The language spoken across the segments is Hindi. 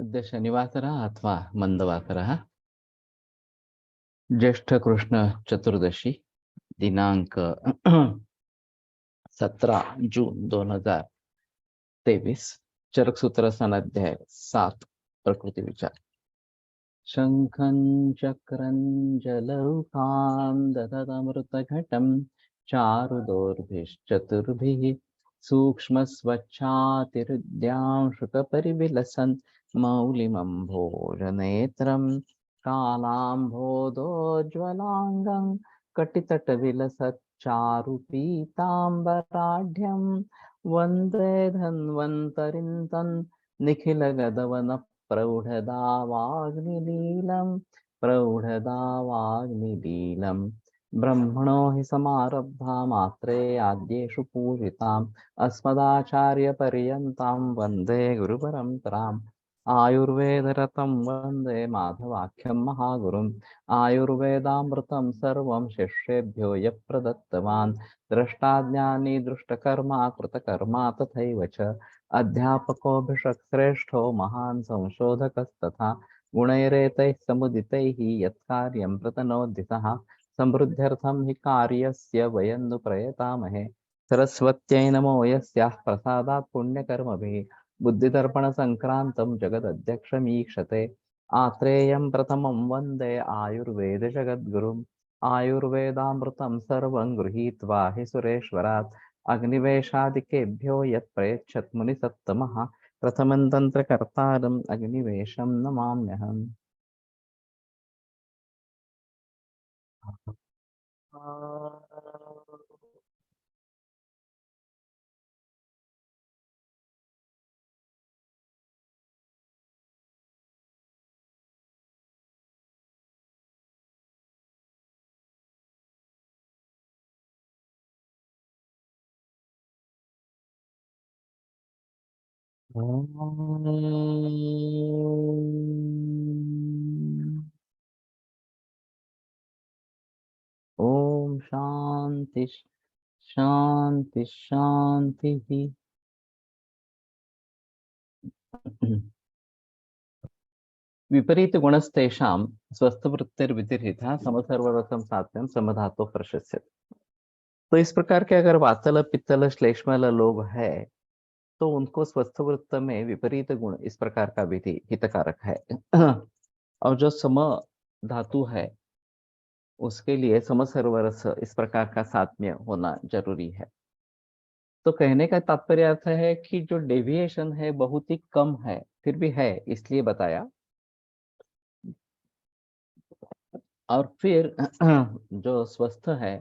अद्य शनिवासरः अथवा मन्दवासरः ज्येष्ठकृष्णचतुर्दशी दिनांक 17 जून 2023 चरकसूत्र सनाध्याय 7 प्रकृति विचार। शंखं चक्रं जलौकां दधतमृतघटं चारुदोर्भिश्चतुर्भिः सूक्ष्मस्वच्छातिरुद्यां शुकपरिविलसन् मौलिमम्भोजनेत्रं कालाम्भोदोज्ज्वलाङ्गं कटितटविलसच्चारुपीताम्बराढ्यं वन्दे धन्वन्तरिं तन् प्रौढदावाग्निलीलं ब्रह्मणो हि समारब्धा मात्रे आद्येषु पूजिताम् अस्मदाचार्यपर्यन्तां वन्दे गुरुपरम्पराम् आयुर्वेदरतं वन्दे माधवाख्यं महागुरुम् आयुर्वेदामृतं सर्वं शिष्येभ्यो यः प्रदत्तवान् द्रष्टाज्ञानी दृष्टकर्मा कृतकर्मा तथैव च अध्यापकोऽभिषक्श्रेष्ठो महान् संशोधकस्तथा गुणैरेतैः समुदितैः यत्कार्यं प्रतनोति सः समृद्ध्यर्थं हि कार्यस्य वयं नु प्रयतामहे सरस्वत्यै नमो यस्याः प्रसादात् पुण्यकर्मभिः बुद्धिदर्पणसङ्क्रान्तं जगदध्यक्षमीक्षते आत्रेयं प्रथमं वन्दे आयुर्वेदजगद्गुरुम् आयुर्वेदामृतं सर्वं गृहीत्वा हि सुरेश्वरात् अग्निवेशादिकेभ्यो यत् प्रयच्छत् मुनिसत्तमः प्रथमं तन्त्रकर्तारम् अग्निवेशं नमाम्यहम्। ओम शांति शांति शांति। विपरीत गुणस्तेषां स्वस्थवृत्तिर्वितिरितः समसर्वरसं सात्यं समधातो प्रशस्यते। तो इस प्रकार के अगर वातल पित्तल श्लेष्मल लोग है तो उनको स्वस्थ वृत्त में विपरीत गुण इस प्रकार का विधि हितकारक है। और जो सम धातु है उसके लिए समसर्वरस इस प्रकार का सात्म्य होना जरूरी है। तो कहने का तात्पर्य अर्थ है कि जो डेविएशन है बहुत ही कम है, फिर भी है इसलिए बताया। और फिर जो स्वस्थ है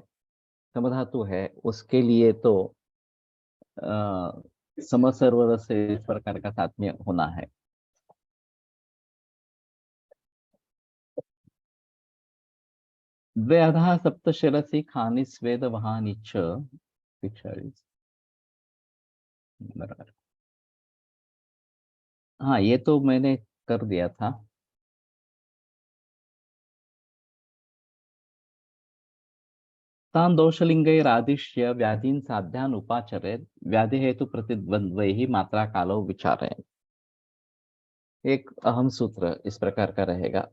समधातु है उसके लिए तो समसर्वरस से इस प्रकार का सात्म्य होना है। द्व्यधः सप्तशिरसि खानि स्वेद वहानि च बराबर। हाँ ये तो मैंने कर दिया था। तान दोषलिंगैरादिश्य व्याधीन साध्यान उपाचरेत् व्याधि हेतु प्रतिद्वंद्वैः मात्रा कालो विचारे। एक अहम सूत्र इस प्रकार का रहेगा।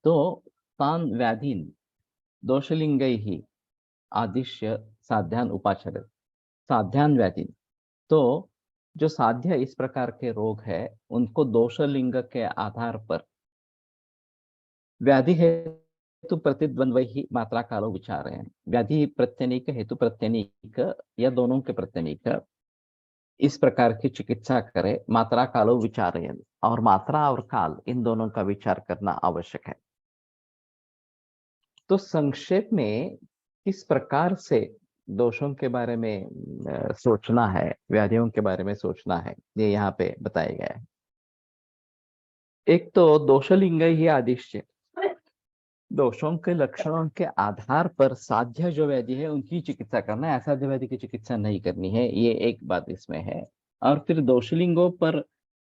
तो तान व्याधीन दोषलिंगैः आदिश्य साध्यान उपाचरेत् साध्यान व्याधीन। तो जो साध्य इस प्रकार के रोग है उनको दोषलिंग के आधार पर व्याधि हेतु प्रतिद्वंद्व ही मात्रा कालो विचार है। व्याधि प्रत्यनीक हेतु प्रत्यनीक या दोनों के प्रत्यनीक इस प्रकार की चिकित्सा करे मात्रा कालो विचार, और मात्रा और काल इन दोनों का विचार करना आवश्यक है। तो संक्षेप में किस प्रकार से दोषों के बारे में सोचना है, व्याधियों के बारे में सोचना है, ये यहाँ पे बताया गया है। एक तो दोषलिंग ही आदिश्य, दोषों के लक्षणों के आधार पर साध्य जो व्याधि है उनकी चिकित्सा करना है, असाध्य व्याधि की चिकित्सा नहीं करनी है, ये एक बात इसमें है। और फिर दोषलिंगों पर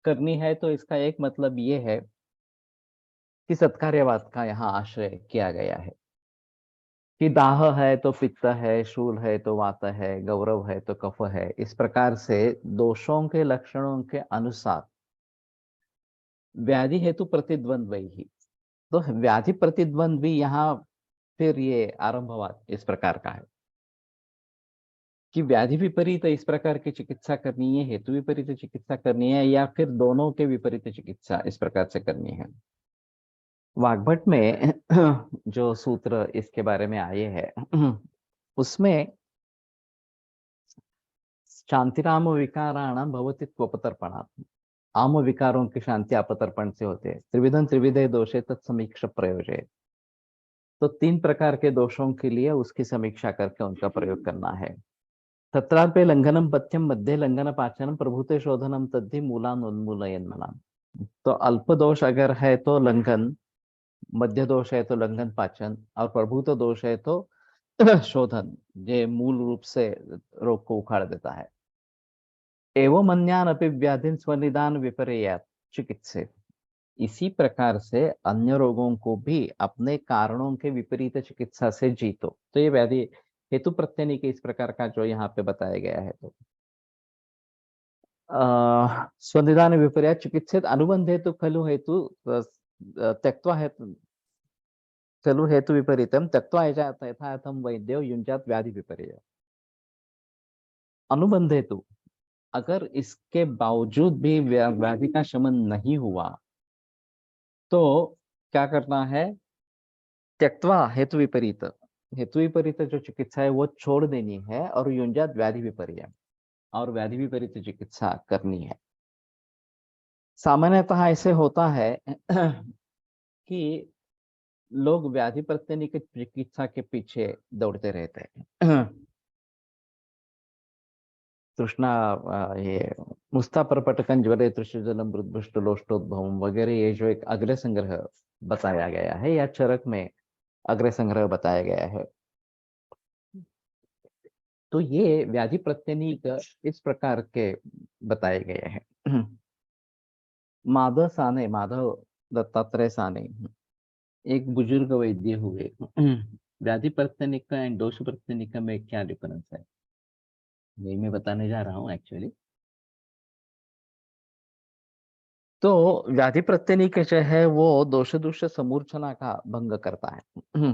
करनी है तो इसका एक मतलब ये है कि सत्कार्यवाद का यहाँ आश्रय किया गया है। कि दाह है तो पित्त है, शूल है तो वात है, गौरव है तो कफ है। इस प्रकार से दोषों के लक्षणों के अनुसार व्याधि हेतु प्रतिद्वंद्व ही, तो व्याधि प्रतिद्वंद भी यहाँ फिर ये आरंभवाद इस प्रकार का है कि व्याधि विपरीत इस प्रकार की चिकित्सा करनी है, हेतु विपरीत चिकित्सा करनी है, या फिर दोनों के विपरीत चिकित्सा इस प्रकार से करनी है। वाग्भट में जो सूत्र इसके बारे में आए हैं उसमें शांतिराम विकाराणाम भवति त्वपतर्पणात्, आम विकारों की शांति अपतर्पण से होते हैं। त्रिविधं त्रिविधे दोषे तत्समीक्ष प्रयोजे, तो 3 प्रकार के दोषों के लिए उसकी समीक्षा करके उनका प्रयोग करना है। तत्रापि लंघनम पथ्यम मध्ये लंघन पाचनम प्रभुते शोधनम तद्धि मूलान उन्मूलयन मनाम। तो अल्प दोष अगर है तो लंघन, मध्य दोष है तो लंघन पाचन, और प्रभुत दोष है तो शोधन, ये मूल रूप से रोग को उखाड़ देता है। एवं अन्यान अपि व्याधिन स्वनिदान विपर्यात चिकित्से, इसी प्रकार से अन्य रोगों को भी अपने कारणों के विपरीत चिकित्सा से जीतो। तो ये व्याधि हेतु प्रत्यय के इस प्रकार का जो यहाँ पे बताया गया है। तो स्वनिदान विपर्यात चिकित्सित अनुबंध हेतु खलु हेतु त्यक्त्वा हेतु खलु हेतु विपरीतम त्यक्त्वा यथायथम वैद्यो युंजात व्याधि विपर्य। अनुबंध हेतु, अगर इसके बावजूद भी व्याधि का शमन नहीं हुआ तो क्या करना है? त्यक्त्वा हेतु विपरीत, हेतु विपरीत जो चिकित्सा है वो छोड़ देनी है और युंजात व्याधि विपर्य, और व्याधि विपरीत चिकित्सा करनी है। सामान्यतः ऐसे होता है कि लोग व्याधि प्रत्यय की चिकित्सा के पीछे दौड़ते रहते हैं। तृष्णा, ये मुस्तापरपटकं ज्वरे तृषजलम मृदुष्ट लोष्टोद्भवम वगैरह, ये जो एक अग्र संग्रह बताया गया है या चरक में अग्र संग्रह बताया गया है, तो ये व्याधि प्रत्यनीक इस प्रकार के बताए गए हैं। माधव साने, माधव दत्तात्रेय साने एक बुजुर्ग वैद्य हुए। व्याधि प्रत्यनिका एंड दोष प्रत्यनिका में क्या डिफरेंस है, यही मैं बताने जा रहा हूँ एक्चुअली। तो व्याधि प्रत्यनिक जो है वो दोष दूष समूर्छना का भंग करता है।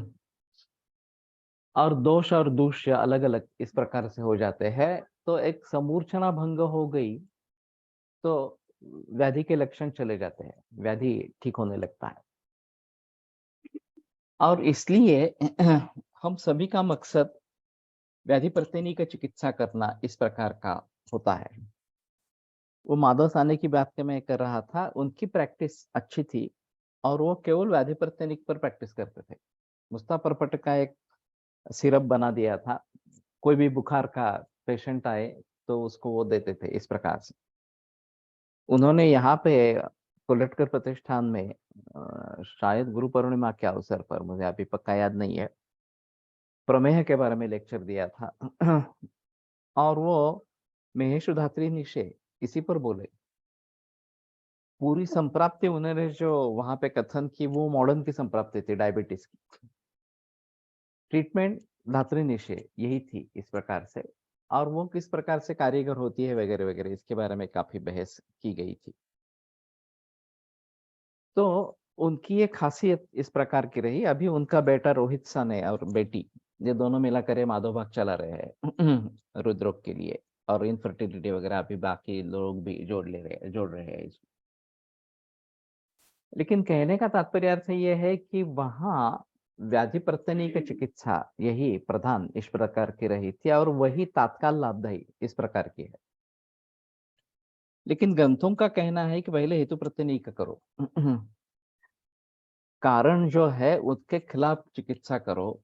और दोष और दूष्य अलग अलग इस प्रकार से हो जाते हैं। तो एक समूर्छना भंग हो गई तो व्याधि के लक्षण चले जाते हैं, व्याधि ठीक होने लगता है। और इसलिए हम सभी का मकसद व्याधि प्रत्यनी का चिकित्सा करना इस प्रकार का होता है। वो माधव साने की बात के मैं कर रहा था, उनकी प्रैक्टिस अच्छी थी और वो केवल व्याधि प्रत्यनिक पर प्रैक्टिस करते थे। मुस्तापरपट का एक सिरप बना दिया था, कोई भी बुखार का पेशेंट आए तो उसको वो देते थे इस प्रकार से। उन्होंने यहाँ पे कोलटकर प्रतिष्ठान में शायद गुरु पूर्णिमा के अवसर पर, मुझे अभी पक्का याद नहीं है, प्रमेह के बारे में लेक्चर दिया था। और वो महेशु धात्री निशे इसी पर बोले। पूरी संप्राप्ति उन्होंने जो वहां पे कथन की वो मॉडर्न की संप्राप्ति थी, डायबिटीज की ट्रीटमेंट धात्री निशे यही थी इस प्रकार से, और वो किस प्रकार से कारीगर होती है वगैरह वगैरह, इसके बारे में काफी बहस की गई थी। तो उनकी ये खासियत इस प्रकार की रही। अभी उनका बेटा रोहित साने और बेटी, ये दोनों मिलाकर ये माधव भाग चला रहे हैं रुद्रोग के लिए, और इनफर्टिलिटी वगैरह अभी बाकी लोग भी जोड़ रहे हैं इसमें। लेकिन कहने का तात्पर्य अर्थ ये है कि वहां व्याधि प्रत्यनी की चिकित्सा यही प्रधान इस प्रकार की रही थी और वही तात्काल लाभदायी इस प्रकार की है। लेकिन ग्रंथों का कहना है कि पहले हेतु प्रत्यनी का करो, कारण जो है उसके खिलाफ चिकित्सा करो।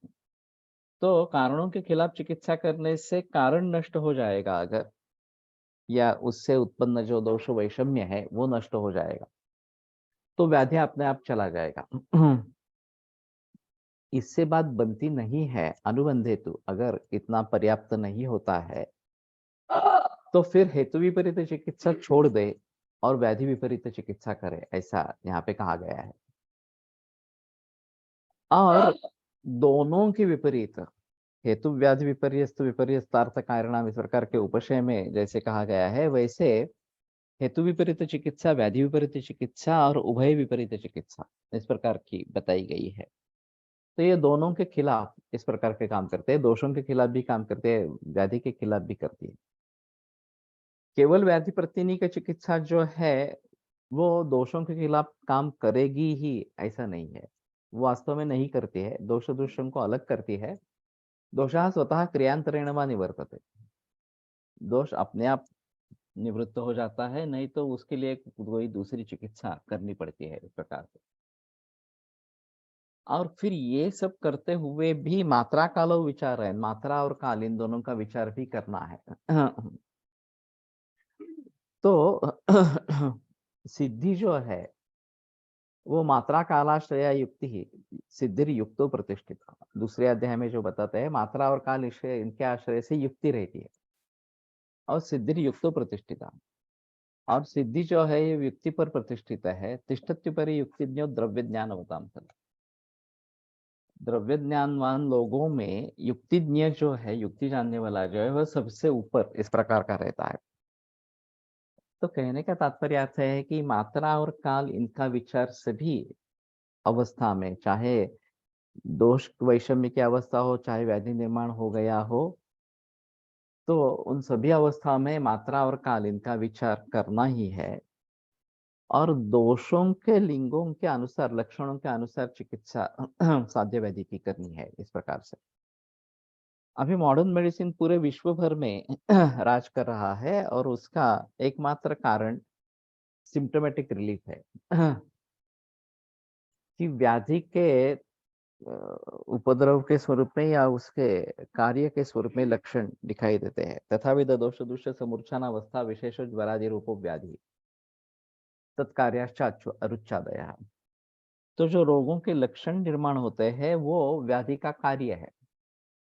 तो कारणों के खिलाफ चिकित्सा करने से कारण नष्ट हो जाएगा अगर, या उससे उत्पन्न जो दोष वैषम्य है वो नष्ट हो जाएगा, तो व्याधि अपने आप चला जाएगा। इससे बात बनती नहीं है। अनुबंध हेतु अगर इतना पर्याप्त नहीं होता है तो फिर हेतु विपरीत चिकित्सा छोड़ दे और व्याधि विपरीत चिकित्सा करे, ऐसा यहाँ पे कहा गया है। और दोनों के विपरीत हेतु व्याधि विपर्यस्त विपर्यस्तार्थ कारणम इस प्रकार के उपशय में जैसे कहा गया है, वैसे हेतु विपरीत चिकित्सा, व्याधि विपरीत चिकित्सा और उभय विपरीत चिकित्सा इस प्रकार की बताई गई है। तो ये दोनों के खिलाफ इस प्रकार के काम करते हैं, दोषों के खिलाफ भी काम करते हैं, व्याधि के खिलाफ भी करती है। केवल व्याधि प्रतिनी की चिकित्सा जो है वो दोषों के खिलाफ काम करेगी ही ऐसा नहीं है, वो वास्तव में नहीं करती है, दोष दोषों को अलग करती है। दोषः स्वतः क्रियांतरेण वा निवर्तते, दोष अपने आप निवृत्त हो जाता है, नहीं तो उसके लिए कोई दूसरी चिकित्सा करनी पड़ती है इस प्रकार से। और फिर ये सब करते हुए भी मात्रा काल विचार है, मात्रा और काल इन दोनों का विचार भी करना है। तो सिद्धि जो है वो मात्रा कालाश्रय युक्ति ही सिद्धि युक्तो प्रतिष्ठित, दूसरे अध्याय में जो बताते हैं मात्रा और काल इनके आश्रय से युक्ति रहती है और सिद्धि युक्तो प्रतिष्ठिता। और सिद्धि जो है ये युक्ति पर प्रतिष्ठित है। तिष्ठत्युपरि युक्तिज्ञो द्रव्य ज्ञान अवताम, द्रव्य ज्ञानवान लोगों में युक्तिज्ञ जो है, युक्ति जानने वाला जो है वह सबसे ऊपर इस प्रकार का रहता है। तो कहने का तात्पर्य अर्थ है कि मात्रा और काल इनका विचार सभी अवस्था में, चाहे दोष वैषम्य की अवस्था हो, चाहे व्याधि निर्माण हो गया हो, तो उन सभी अवस्था में मात्रा और काल इनका विचार करना ही है और दोषों के लिंगों के अनुसार, लक्षणों के अनुसार चिकित्सा साध्य वैधि की करनी है इस प्रकार से। अभी मॉडर्न मेडिसिन पूरे विश्व भर में राज कर रहा है और उसका एकमात्र कारण सिम्टोमेटिक रिलीफ है कि व्याधि के उपद्रव के स्वरूप में या उसके कार्य के स्वरूप में लक्षण दिखाई देते हैं। तथाविध दोष दुष्ट समूर्छनावस्था विशेष ज्वरादि रूपो व्याधि तत्कार्याश्च अरुच्चादय। तो जो रोगों के लक्षण निर्माण होते हैं वो व्याधि का कार्य है।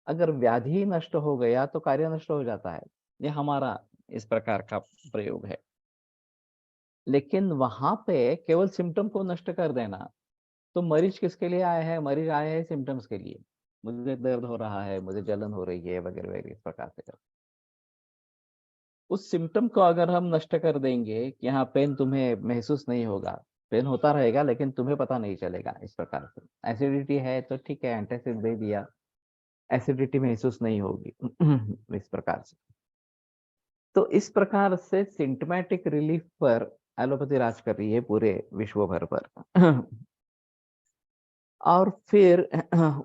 अगर व्याधि नष्ट हो गया तो कार्य नष्ट हो जाता है, ये हमारा इस प्रकार का प्रयोग है। लेकिन वहां पे केवल सिम्टम को नष्ट कर देना, तो मरीज किसके लिए आया है? मरीज आया है सिम्टम्स के लिए, मुझे दर्द हो रहा है, मुझे जलन हो रही है वगैरह वगैरह इस प्रकार से कर। उस सिम्टम को अगर हम नष्ट कर देंगे कि हाँ पेन तुम्हें महसूस नहीं होगा, पेन होता रहेगा लेकिन तुम्हें पता नहीं चलेगा इस प्रकार से। एसिडिटी है तो ठीक है, एंटासिड दे दिया, एसिडिटी महसूस नहीं होगी इस प्रकार से। तो इस प्रकार से सिम्टोमेटिक रिलीफ पर एलोपैथी राज कर रही है पूरे विश्व भर पर और फिर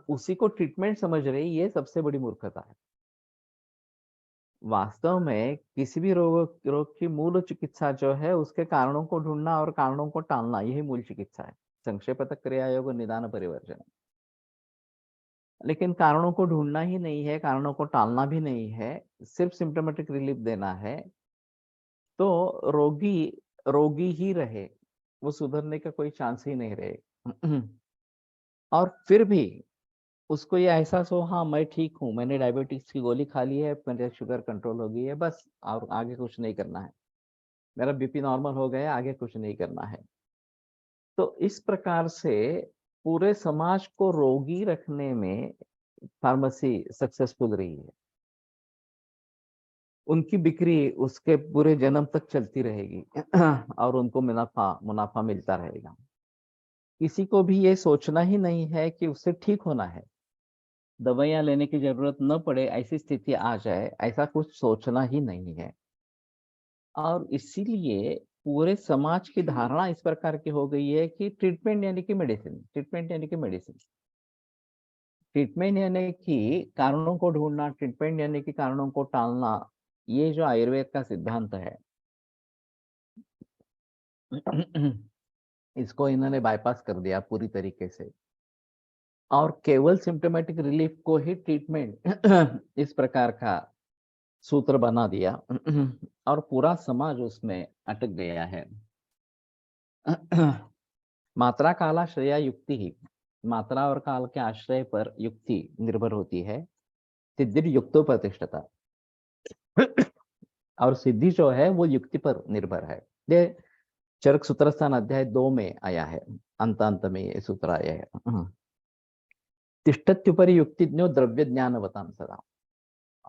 उसी को ट्रीटमेंट समझ रही, ये सबसे बड़ी मूर्खता है। वास्तव में किसी भी रोग की मूल चिकित्सा जो है उसके कारणों को ढूंढना और कारणों को टालना, यही मूल चिकित्सा है। संक्षेपतः क्रिया योग निदान परिवर्जन। लेकिन कारणों को ढूंढना ही नहीं है, कारणों को टालना भी नहीं है, सिर्फ सिम्टोमेटिक रिलीफ देना है, तो रोगी रोगी ही रहे, वो सुधरने का कोई चांस ही नहीं रहे। और फिर भी उसको ये एहसास हो, हाँ मैं ठीक हूँ, मैंने डायबिटीज की गोली खा ली है, मेरे शुगर कंट्रोल हो गई है, बस और आगे कुछ नहीं करना है, मेरा बीपी नॉर्मल हो गया, आगे कुछ नहीं करना है। तो इस प्रकार से पूरे समाज को रोगी रखने में फार्मेसी सक्सेसफुल रही है। उनकी बिक्री उसके पूरे जन्म तक चलती रहेगी और उनको मुनाफा मुनाफा मिलता रहेगा। किसी को भी ये सोचना ही नहीं है कि उससे ठीक होना है, दवाइयां लेने की जरूरत न पड़े, ऐसी स्थिति आ जाए, ऐसा कुछ सोचना ही नहीं है। और इसीलिए पूरे समाज की धारणा इस प्रकार की हो गई है कि ट्रीटमेंट यानी कि मेडिसिन, ट्रीटमेंट यानी कि मेडिसिन, ट्रीटमेंट यानी कि कारणों को ढूंढना, ट्रीटमेंट यानी कि कारणों को टालना। ये जो आयुर्वेद का सिद्धांत है इसको इन्होंने बाईपास कर दिया पूरी तरीके से और केवल सिम्टोमेटिक रिलीफ को ही ट्रीटमेंट इस प्रकार का सूत्र बना दिया और पूरा समाज उसमें अटक गया है। मात्रा कालाश्रया युक्ति ही, मात्रा और काल के आश्रय पर युक्ति निर्भर होती है। सिद्धि युक्तो प्रतिष्ठता और सिद्धि जो है वो युक्ति पर निर्भर है। ये चरक सूत्रस्थान अध्याय 2 में आया है, अंत में ये सूत्र आया है। तिष्ठत्युपरि युक्तिज्ञो द्रव्य ज्ञानवताम सदा।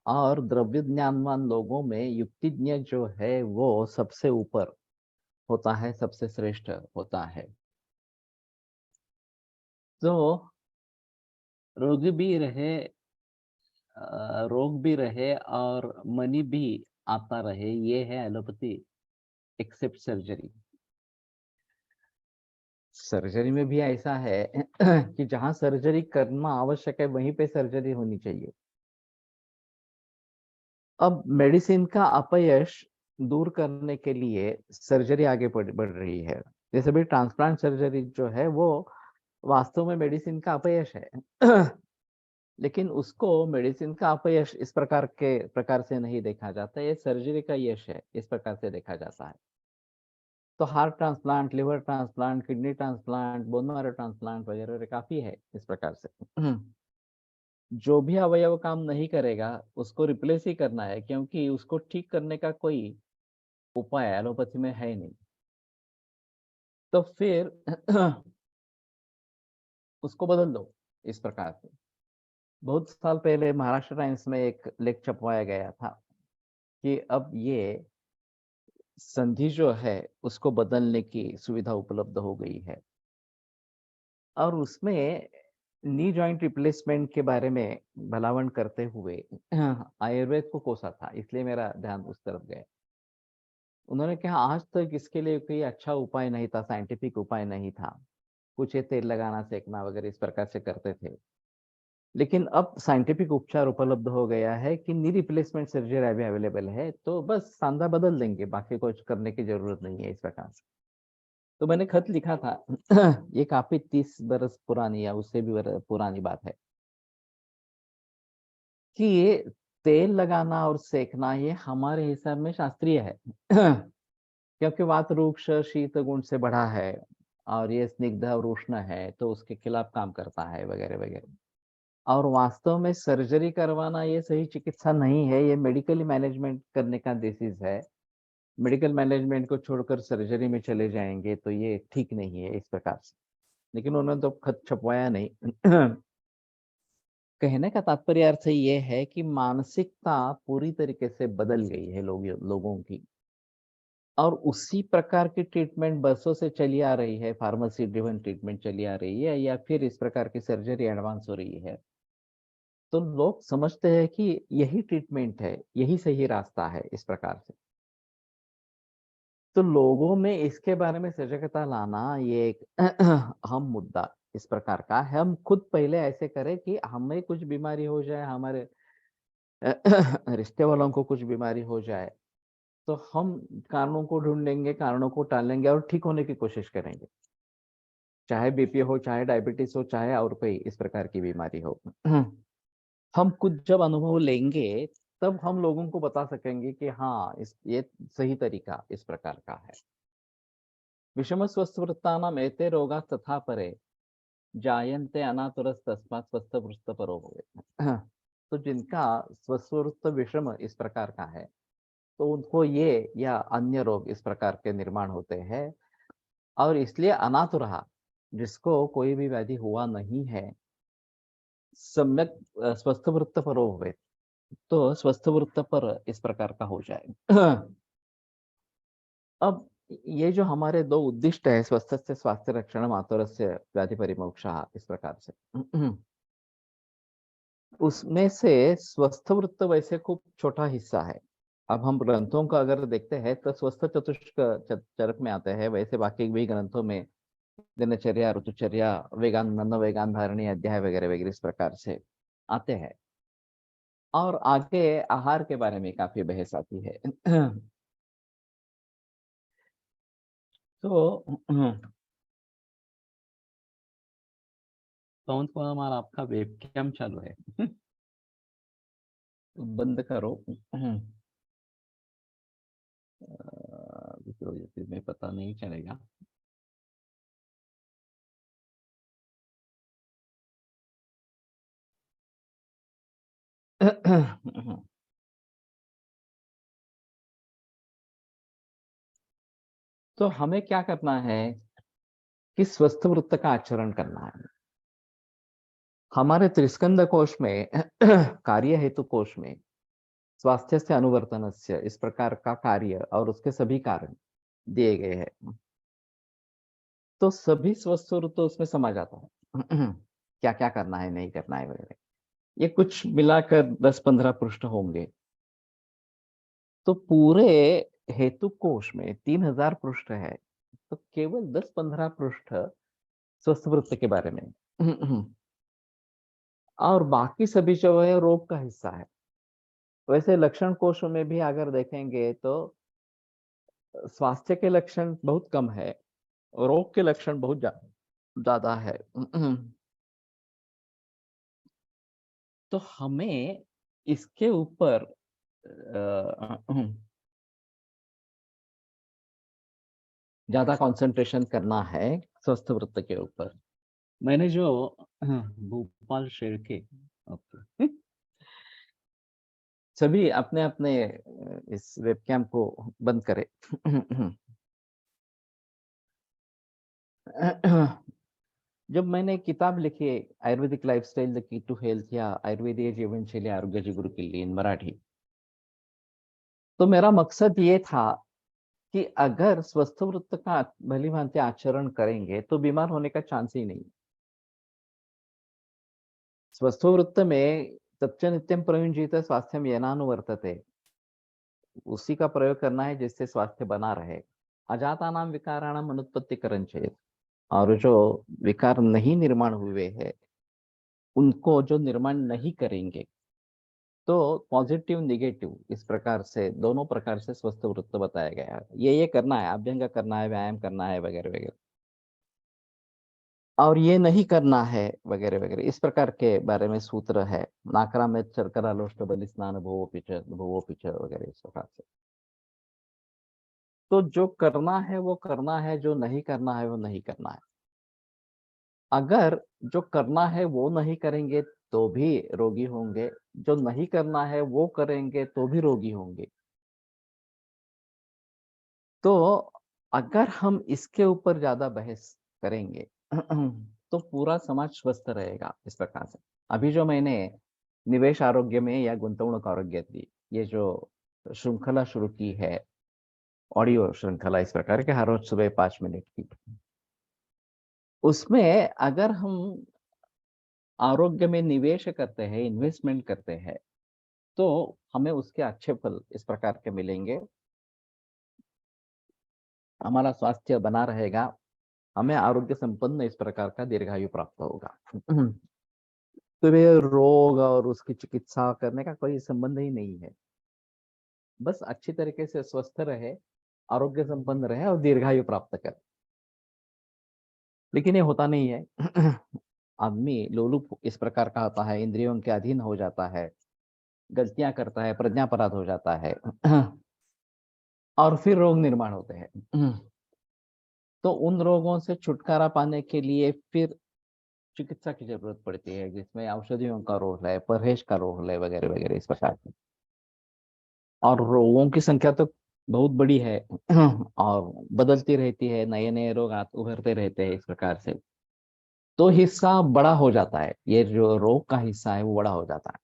और द्रव्य ज्ञानवान लोगों में युक्तिज्ञ जो है वो सबसे ऊपर होता है, सबसे श्रेष्ठ होता है। तो रोगी भी रहे, रोग भी रहे और मनी भी आता रहे, ये है एलोपैथी एक्सेप्ट सर्जरी। सर्जरी में भी ऐसा है कि जहां सर्जरी करना आवश्यक है वहीं पे सर्जरी होनी चाहिए। अब मेडिसिन का अपयश दूर करने के लिए सर्जरी आगे बढ़ रही है। जैसे भी ट्रांसप्लांट सर्जरी जो है वो वास्तव में मेडिसिन का अपयश है लेकिन उसको मेडिसिन का अपयश इस प्रकार से नहीं देखा जाता, ये सर्जरी का यश है, इस प्रकार से देखा जाता है। तो heart transplant, liver transplant, kidney transplant, bone marrow transplant वगैरह वगैरह काफी है इस प्रकार से जो भी अवयव काम नहीं करेगा उसको रिप्लेस ही करना है, क्योंकि उसको ठीक करने का कोई उपाय एलोपैथी में है नहीं। तो फिर उसको बदल दो इस प्रकार से। बहुत साल पहले महाराष्ट्र टाइम्स में एक लेख छपवाया गया था कि अब ये संधि जो है उसको बदलने की सुविधा उपलब्ध हो गई है, और उसमें नी जॉइंट रिप्लेसमेंट के बारे में भलावण करते हुए आयुर्वेद को कोसा था, इसलिए मेरा ध्यान उस तरफ गया। उन्होंने कहा आज तक इसके लिए कोई अच्छा उपाय नहीं था, साइंटिफिक उपाय नहीं था, कुछ ये तेल लगाना सेकना वगैरह इस प्रकार से करते थे। लेकिन अब साइंटिफिक उपचार उपलब्ध हो गया है कि नी रिप्लेसमेंट सर्जरी अभी अवेलेबल है, तो बस सांधा बदल देंगे, बाकी कुछ करने की जरूरत नहीं है इस प्रकार से। तो मैंने खत लिखा था ये काफी 30 बरस पुरानी या उससे भी पुरानी बात है कि ये तेल लगाना और सेकना ये हमारे हिसाब में शास्त्रीय है क्योंकि वात रूक्ष शीत गुण से बढ़ा है और ये स्निग्ध और उष्ण है, तो उसके खिलाफ काम करता है वगैरह वगैरह। और वास्तव में सर्जरी करवाना ये सही चिकित्सा नहीं है, ये मेडिकली मैनेजमेंट करने का डिसीज है। मेडिकल मैनेजमेंट को छोड़कर सर्जरी में चले जाएंगे तो ये ठीक नहीं है इस प्रकार से। लेकिन उन्होंने तो खत छपवाया नहीं कहने का तात्पर्य अर्थ ये है कि मानसिकता पूरी तरीके से बदल गई है लोगों की, और उसी प्रकार की ट्रीटमेंट बरसों से चली आ रही है, फार्मेसी ड्रिवन ट्रीटमेंट चली आ रही है, या फिर इस प्रकार की सर्जरी एडवांस हो रही है। तो लोग समझते हैं कि यही ट्रीटमेंट है, यही सही रास्ता है इस प्रकार से। तो लोगों में इसके बारे में सजगता लाना ये एक अहम मुद्दा इस प्रकार का है। हम खुद पहले ऐसे करें कि हमें कुछ बीमारी हो जाए, हमारे रिश्ते वालों को कुछ बीमारी हो जाए, तो हम कारणों को ढूंढेंगे, कारणों को टालेंगे और ठीक होने की कोशिश करेंगे, चाहे बीपी हो, चाहे डायबिटीज हो, चाहे और कोई इस प्रकार की बीमारी हो हम खुद जब अनुभव लेंगे तब हम लोगों को बता सकेंगे कि हाँ ये सही तरीका इस प्रकार का है। विषम स्वस्थवृत्तानाम एते रोगा तथा परे जायन्ते अनातुरस तस्मात् स्वस्थ परो भवेत्। तो जिनका स्वस्थवृत्त विषम इस प्रकार का है तो उनको ये या अन्य रोग इस प्रकार के निर्माण होते हैं, और इसलिए अनातुरहा जिसको कोई भी व्याधि हुआ नहीं है सम्यक स्वस्थ वृत्त परो भवेत्, तो स्वस्थ वृत्त पर इस प्रकार का हो जाए अब ये जो हमारे दो उद्दिष्ट है, स्वस्थ से स्वास्थ्य रक्षण, आतुरस्य व्याधि परिमोक्षः इस प्रकार से उसमें से स्वस्थ वृत्त वैसे खूब छोटा हिस्सा है। अब हम ग्रंथों का अगर देखते हैं तो स्वस्थ चतुष्क चरक में आते हैं, वैसे बाकी भी ग्रंथों में दिनचर्या, ऋतुचर्या, वेगान मनोवेगान धारणी अध्याय वगैरह वगैरह इस प्रकार से आते हैं। और आगे आहार के बारे में काफी बहस आती है तो कौन सा हमारा आपका वेबकैम चालू है बंद करो तो में पता नहीं चलेगा तो हमें क्या करना है कि स्वस्थ वृत्त का आचरण करना है। हमारे त्रिस्कंद कोश में कार्य हेतु कोश में स्वास्थ्य से अनुवर्तनस्य इस प्रकार का कार्य और उसके सभी कारण दिए गए हैं। तो सभी स्वस्थ स्वरूप तो उसमें समा जाता है। क्या क्या करना है, नहीं करना है वगैरह, ये कुछ मिलाकर 10-15 पृष्ठ होंगे। तो पूरे हेतु कोश में 3000 पृष्ठ है, तो केवल 10-15 पृष्ठ स्वस्थ वृत्त के बारे में। और बाकी सभी जो है रोग का हिस्सा है। वैसे लक्षण कोश में भी अगर देखेंगे तो स्वास्थ्य के लक्षण बहुत कम है, रोग के लक्षण बहुत ज्यादा है। तो हमें इसके ऊपर ज्यादा कंसंट्रेशन करना है, स्वस्थ वृत्त के ऊपर। मैंने जो भोपाल शेर के ओके, सभी अपने अपने इस वेबकैम को बंद करें। जब मैंने किताब लिखी Ayurvedic lifestyle the key to health या आयुर्वेदीय जीवन शैली आरोग्याची गुरुकिल्ली इन मराठी, तो मेरा मकसद ये था कि अगर स्वस्थ वृत्त का भली भांति आचरण करेंगे तो बीमार होने का चांस ही नहीं। स्वस्थ वृत्त में सत्य नित्यम प्रयुंजीत स्वास्थ्यम येनानुवर्तते, उसी का प्रयोग करना है जिससे स्वास्थ्य बना रहे। अजाता नाम विकाराणाम अनुत्पत्ति करण चेत, और जो विकार नहीं निर्माण हुए हैं उनको जो निर्माण नहीं करेंगे, तो पॉजिटिव निगेटिव इस प्रकार से दोनों प्रकार से स्वस्थ वृत्त बताया गया है। ये करना है, अभ्यंग करना है, व्यायाम करना है वगैरह वगैरह, और ये नहीं करना है वगैरह वगैरह, इस प्रकार के बारे में सूत्र है। नाकरा में चरकरा लोष्ट बलि स्नान भोवो पिच वगैरह इस प्रकार से। तो जो करना है वो करना है, जो नहीं करना है वो नहीं करना है। अगर जो करना है वो नहीं करेंगे तो भी रोगी होंगे, जो नहीं करना है वो करेंगे तो भी रोगी होंगे। तो अगर हम इसके ऊपर ज्यादा बहस करेंगे तो पूरा समाज स्वस्थ रहेगा इस प्रकार से। अभी जो मैंने निवेश आरोग्य में या गुंतवणूक आरोग्य थी, ये जो श्रृंखला शुरू की है, ऑडियो श्रृंखला इस प्रकार के, हर रोज सुबह 5 मिनट की, उसमें अगर हम आरोग्य में निवेश करते हैं, इन्वेस्टमेंट करते हैं, तो हमें उसके अच्छे फल इस प्रकार के मिलेंगे। हमारा स्वास्थ्य बना रहेगा, हमें आरोग्य संपन्न इस प्रकार का दीर्घायु प्राप्त होगा। तो वे रोग और उसकी चिकित्सा करने का कोई संबंध ही नहीं है। बस अच्छी तरीके से स्वस्थ रहे, आरोग्य संपन्न रहे और दीर्घायु प्राप्त करे। लेकिन ये होता नहीं है। आदमी लोलुप इस प्रकार का होता है, इंद्रियों के अधीन हो जाता है, गलतियां करता है, प्रज्ञापराध हो जाता है। और फिर रोग निर्माण होते हैं। तो उन रोगों से छुटकारा पाने के लिए फिर चिकित्सा की जरूरत पड़ती है, जिसमें औषधियों का रोल है, परहेज का रोल है वगैरह वगैरह इस प्रकार की। और रोगों की संख्या तो बहुत बड़ी है। और बदलती रहती है, नए नए रोग उभरते रहते हैं इस प्रकार से। तो हिस्सा बड़ा हो जाता है, ये जो रोग का हिस्सा है वो बड़ा हो जाता है।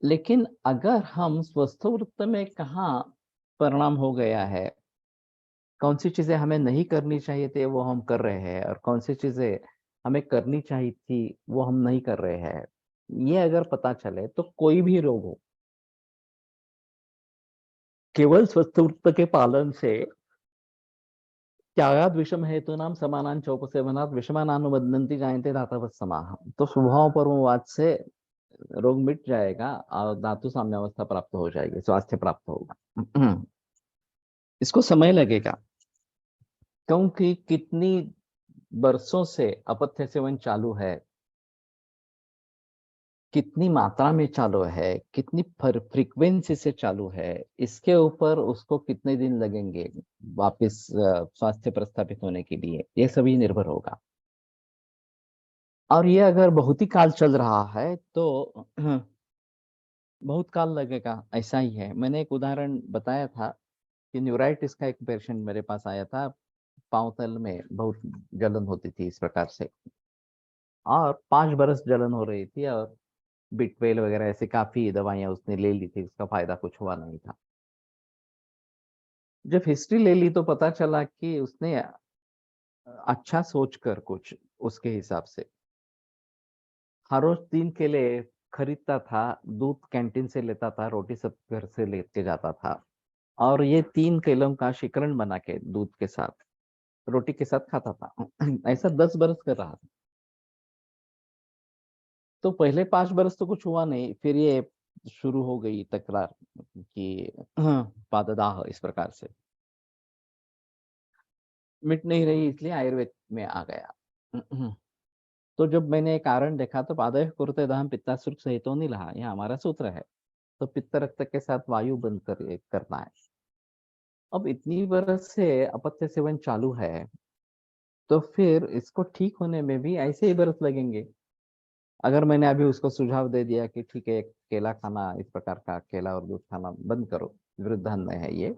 लेकिन अगर हम स्वस्थ वृत्त में कहाँ परिणाम हो गया है, कौन सी चीजें हमें नहीं करनी चाहिए थे वो हम कर रहे हैं, और कौन सी चीजें हमें करनी चाहिए थी वो हम नहीं कर रहे हैं, ये अगर पता चले तो कोई भी रोग हो, केवल स्वस्थ वृत्त के पालन से, त्यागाद विषम हेतूनाम समानान चौपसेवनात् विषमानानुबंधन्ति जायन्ते धातवत् समाह। तो स्वभाव परमवाद से रोग मिट जाएगा और धातु साम्यावस्था प्राप्त हो जाएगी, स्वास्थ्य प्राप्त होगा। इसको समय लगेगा, क्योंकि कितनी बरसों से अपथ्य सेवन चालू है, कितनी मात्रा में चालू है, कितनी फ्रीक्वेंसी से चालू है, इसके ऊपर उसको कितने दिन लगेंगे वापस स्वास्थ्य प्रस्थापित होने के लिए, ये सभी निर्भर होगा। और ये अगर बहुत ही काल चल रहा है तो बहुत काल लगेगा, ऐसा ही है। मैंने एक उदाहरण बताया था कि न्यूराइटिस का एक पेशेंट मेरे पास आया था, पांव तल में बहुत जलन होती थी इस प्रकार से। और 5 बरस जलन हो रही थी और बिटवेल वगैरह ऐसे काफी दवाइयां उसने ले ली थी, उसका फायदा कुछ हुआ नहीं था। जब हिस्ट्री ले ली तो पता चला कि उसने अच्छा सोच कर कुछ उसके हिसाब से हर रोज 3 केले खरीदता था, दूध कैंटीन से लेता था, रोटी सब घर से लेके जाता था और ये 3 केलों का शिकरण बना के दूध के साथ रोटी के साथ खाता था। ऐसा 10 बरस कर रहा था। तो पहले 5 बरस तो कुछ हुआ नहीं, फिर ये शुरू हो गई तकरार कि पाददाह इस प्रकार से मिट नहीं रही, इसलिए आयुर्वेद में आ गया। तो जब मैंने कारण देखा तो पादय कुरुते दहम पित्तासुर सहितो नहीं रहा, यह हमारा सूत्र है। तो पित्त रक्त के साथ वायु बंद करना है। अब इतनी बरस से अपत्य सेवन चालू है, तो फिर इसको ठीक होने में भी ऐसे ही बरस लगेंगे। अगर मैंने अभी उसको सुझाव दे दिया कि ठीक है केला खाना, इस प्रकार का केला और दूध खाना बंद करो, वृद्धान्न है ये,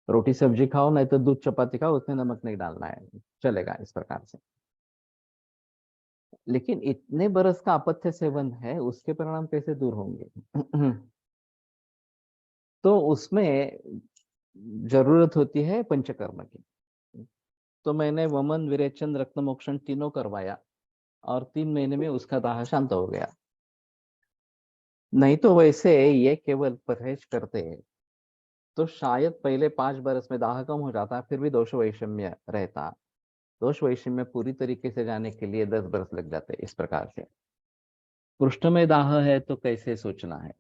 रोटी सब्जी खाओ नहीं तो दूध चपाती खाओ, उसमें नमक नहीं डालना है, चलेगा इस प्रकार से। लेकिन इतने बरस का अपथ्य सेवन है, उसके परिणाम कैसे दूर होंगे? तो उसमें जरूरत होती है पंचकर्म की। तो मैंने वमन, विरेचन, रक्त मोक्षण तीनों करवाया और 3 महीने में उसका दाह शांत हो गया। नहीं तो वैसे ये केवल परहेज करते हैं तो शायद पहले 5 बरस में दाह कम हो जाता, फिर भी दोष वैषम्य रहता। दोष वैषम्य पूरी तरीके से जाने के लिए 10 बरस लग जाते इस प्रकार से। पृष्ठ में दाह है तो कैसे सोचना है?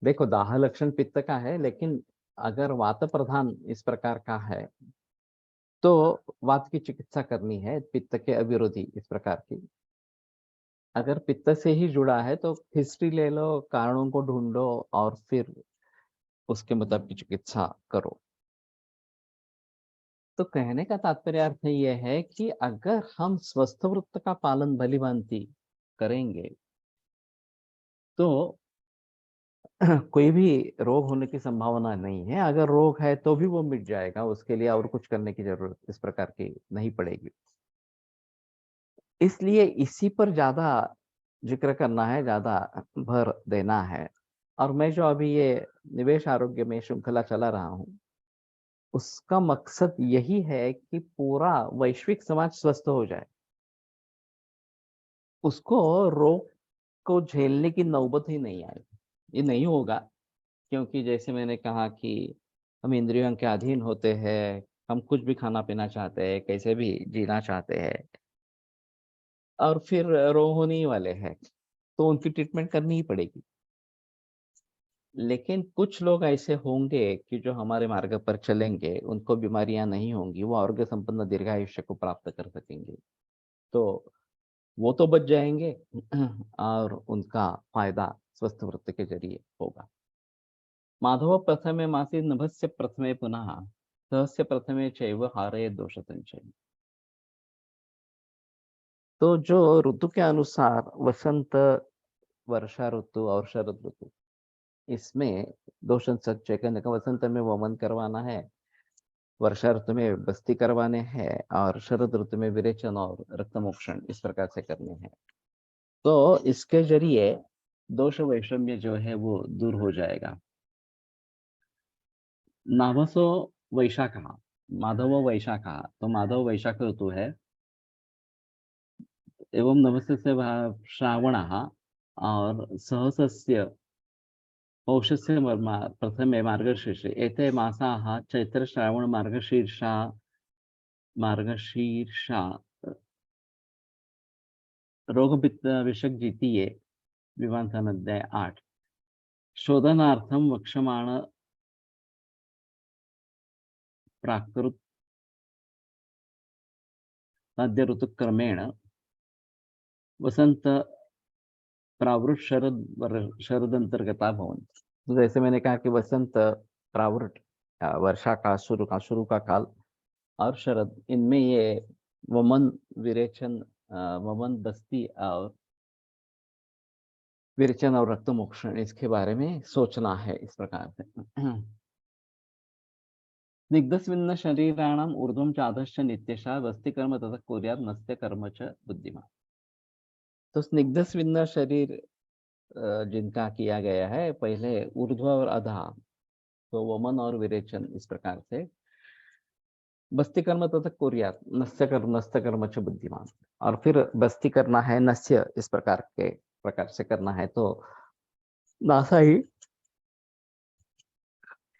देखो दाह लक्षण पित्त का है, लेकिन अगर वात प्रधान इस प्रकार का है तो वात की चिकित्सा करनी है, पित्त के अविरोधी इस प्रकार की। अगर पित्त से ही जुड़ा है तो हिस्ट्री ले लो, कारणों को ढूंढो और फिर उसके मुताबिक की चिकित्सा करो। तो कहने का तात्पर्य अर्थ यह है कि अगर हम स्वस्थ वृत्त का पालन भलीभांति करेंगे तो कोई भी रोग होने की संभावना नहीं है। अगर रोग है तो भी वो मिट जाएगा, उसके लिए और कुछ करने की जरूरत इस प्रकार की नहीं पड़ेगी। इसलिए इसी पर ज्यादा जिक्र करना है, ज्यादा भर देना है। और मैं जो अभी ये निवेश आरोग्य में श्रृंखला चला रहा हूँ, उसका मकसद यही है कि पूरा वैश्विक समाज स्वस्थ हो जाए, उसको रोग को झेलने की नौबत ही नहीं आए। ये नहीं होगा, क्योंकि जैसे मैंने कहा कि हम इंद्रियों के अधीन होते हैं, हम कुछ भी खाना पीना चाहते हैं, कैसे भी जीना चाहते हैं और फिर रोग होने ही वाले हैं, तो उनकी ट्रीटमेंट करनी ही पड़ेगी। लेकिन कुछ लोग ऐसे होंगे कि जो हमारे मार्ग पर चलेंगे, उनको बीमारियां नहीं होंगी, वो आरोग्य संपन्न दीर्घायुष्य को प्राप्त कर सकेंगे। तो वो तो बच जाएंगे और उनका फायदा स्वस्थ वृत्ति के जरिए होगा। माधव प्रथमे मासी नभस्य प्रथमे पुनः सहस्य प्रथमे चैव हारे दोषतंचय। तो जो ऋतु के अनुसार वसंत, वर्षा ऋतु और शरद ऋतु, इसमें दोष संचय करने का, वसंत में वमन करवाना है, वर्षा ऋतु में बस्ती करवाने हैं और शरद ऋतु में विरेचन और रक्त मोक्षण इस प्रकार से करने हैं। तो इसके जरिए दोष वैषम्य जो है वो दूर हो जाएगा। नाभसो वैशाख, माधव वैशाख, तो माधव वैशाख ऋतु है। एवं नभस्य से श्रावण और सहसस्य पौषस्य प्रथमे मार्गशीर्ष, एते मासाः चैत्र श्रावण मार्गशीर्षा रोग पित्त विषक द्वितीये विवांतन अध्याय 8 शोधनार्थम वक्षमाण प्राकृत आद्य ऋतुक्रमेण वसंत प्रावृत शरद अंतर्गता भवन्ति। तो जैसे मैंने कहा कि वसंत प्रावृत वर्षा का शुरू का काल और शरद, इनमें ये वमन, विरेचन, वमन, बस्ती और विरेचन और रक्त मोक्षण, इसके बारे में सोचना है इस प्रकार से। स्निग्धस्विन्न शरीराणाम ऊर्ध्वं चाधश्च नित्यशः वस्तिकर्म ततः कुर्यात् नस्य कर्म च बुद्धिमान। तो स्निग्धस्विन्न शरीर जिनका किया गया है, पहले ऊर्ध्व और अधा, तो वमन और विरेचन, इस प्रकार से बस्ती कर्म तथा कुर्यात् नस्य कर्म च बुद्धिमान। और फिर बस्ती करना है, नस्य इस प्रकार से करना है, तो नासा ही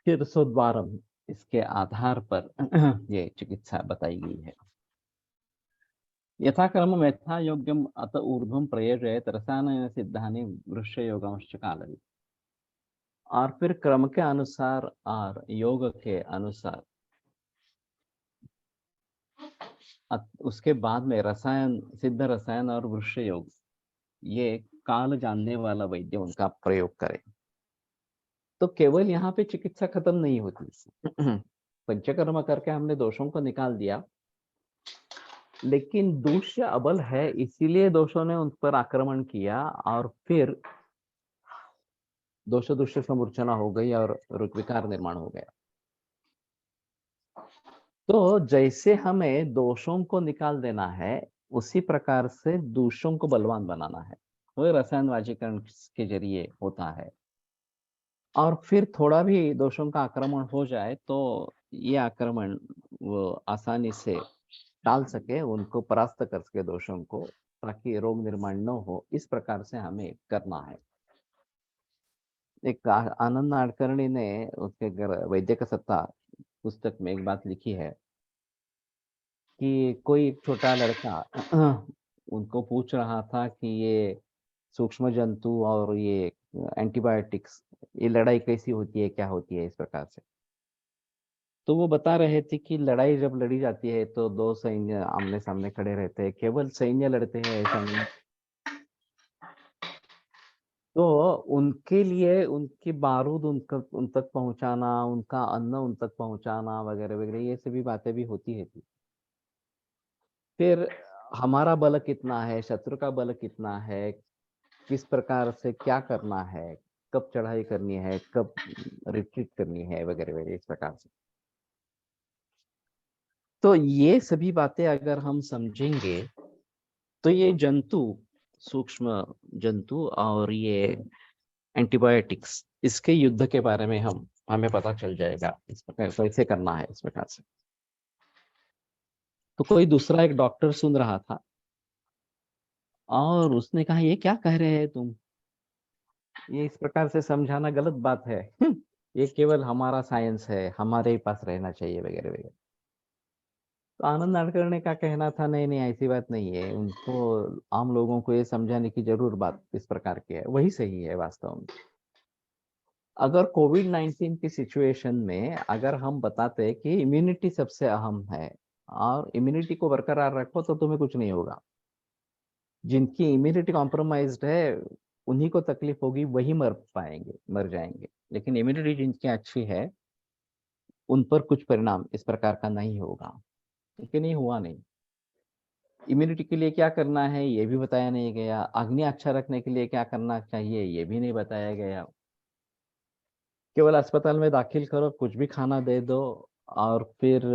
फिर सोद्वारम, इसके आधार पर ये चिकित्सा बताई गई है। यथाक्रमम यथा योग्यम अत ऊर्ध्वम प्रयोजयत रसायन सिद्धानि वृक्ष योगमश्च कालवि। और फिर क्रम के अनुसार और योग के अनुसार उसके बाद में रसायन, सिद्ध रसायन और वृक्ष योग, ये काल जानने वाला वैद्य उनका प्रयोग करे। तो केवल यहाँ पे चिकित्सा खत्म नहीं होती। पंचकर्म करके हमने दोषों को निकाल दिया, लेकिन दूष्य अबल है, इसीलिए दोषों ने उन पर आक्रमण किया और फिर दोष दुष्य समूर्छना हो गई और रुग्विकार निर्माण हो गया। तो जैसे हमें दोषों को निकाल देना है, उसी प्रकार से दूषों को बलवान बनाना है, वो रसायन वाजीकरण के जरिए होता है। और फिर थोड़ा भी दोषों का आक्रमण हो जाए तो ये आक्रमण वो आसानी से टाल सके, उनको परास्त कर सके दोषों को, ताकि रोग निर्माण न हो। इस प्रकार से हमें करना है। एक आनंद नाडकर्णी ने उसके वैद्य का सत्ता पुस्तक में एक बात लिखी है कि कोई एक छोटा लड़का उनको पूछ रहा था कि ये सूक्ष्म जंतु और ये एंटीबायोटिक्स, ये लड़ाई कैसी होती है, क्या होती है, इस प्रकार से। तो वो बता रहे थे कि लड़ाई जब लड़ी जाती है तो दो सैन्य आमने सामने खड़े रहते हैं, केवल सैन्य लड़ते हैं ऐसा नहीं। तो उनके लिए उनकी बारूद उन तक पहुंचाना, उनका अन्न उन तक पहुंचाना वगैरह वगैरह, ये सभी बातें भी होती है थी। फिर हमारा बल कितना है, शत्रु का बल कितना है, किस प्रकार से क्या करना है, कब चढ़ाई करनी है, कब रिट्रीट करनी है, वगैरह वगैरह, इस प्रकार से। तो ये सभी बातें अगर हम समझेंगे तो ये जंतु, सूक्ष्म जंतु और ये एंटीबायोटिक्स, इसके युद्ध के बारे में हमें पता चल जाएगा, इस प्रकार कैसे करना है, इस प्रकार से। तो कोई दूसरा एक डॉक्टर सुन रहा था और उसने कहा, ये क्या कह रहे हैं तुम, ये इस प्रकार से समझाना गलत बात है। ये केवल हमारा साइंस है, हमारे ही पास रहना चाहिए, वगैरह वगैरह। तो आनंद नाडकर्णी का कहना था, नहीं नहीं, ऐसी बात नहीं है, उनको आम लोगों को ये समझाने की जरूर बात इस प्रकार की है, वही सही है वास्तव में। अगर कोविड-19 की सिचुएशन में अगर हम बताते हैं कि इम्यूनिटी सबसे अहम है और इम्यूनिटी को बरकरार रखो तो तुम्हें कुछ नहीं होगा, जिनकी इम्यूनिटी कॉम्प्रोमाइज्ड है उन्हीं को तकलीफ होगी, वही मर जाएंगे। लेकिन इम्यूनिटी जिनकी अच्छी है उन पर कुछ परिणाम इस प्रकार का नहीं होगा, लेकिन ये हुआ नहीं। इम्यूनिटी के लिए क्या करना है ये भी बताया नहीं गया, अग्नि अच्छा रखने के लिए क्या करना चाहिए ये भी नहीं बताया गया। केवल अस्पताल में दाखिल करो, कुछ भी खाना दे दो और फिर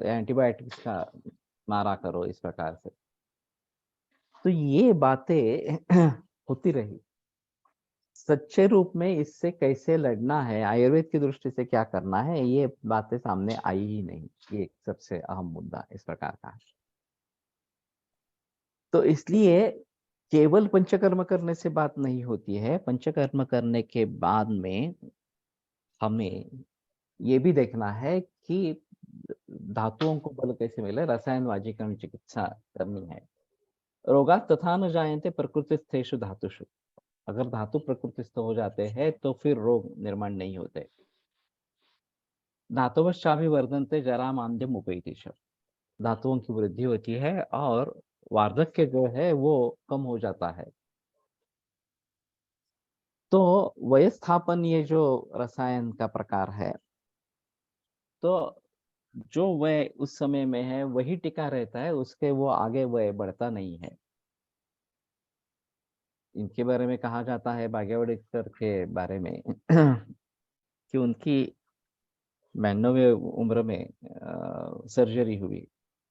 एंटीबायोटिक्स का मारा करो, इस प्रकार से। तो ये बातें होती रही। सच्चे रूप में इससे कैसे लड़ना है, आयुर्वेद की दृष्टि से क्या करना है, ये बातें सामने आई ही नहीं। ये सबसे अहम मुद्दा इस प्रकार का है। तो इसलिए केवल पंचकर्म करने से बात नहीं होती है, पंचकर्म करने के बाद में हमें ये भी देखना है कि धातुओं को बल कैसे मिले, रसायन वाजीकरण चिकित्सा करनी है। रोगा तथा न जायन्ते प्रकृतिस्थेषु धातुषु। अगर धातु प्रकृतिस्थ हो जाते हैं तो फिर रोग निर्माण नहीं होते। धातुवश्चाभिवर्धन्ते जरा मांद्यम उपैति च। धातुओं की वृद्धि होती है और वार्धक्य जो है वो कम हो जाता है। तो वयस्थापन, ये जो रसायन का प्रकार है, तो जो वय उस समय में है वही टिका रहता है, उसके वो आगे वय बढ़ता नहीं है। इनके बारे में कहा जाता है भाग्यवडेकर के बारे में कि उनकी 99वें उम्र में सर्जरी हुई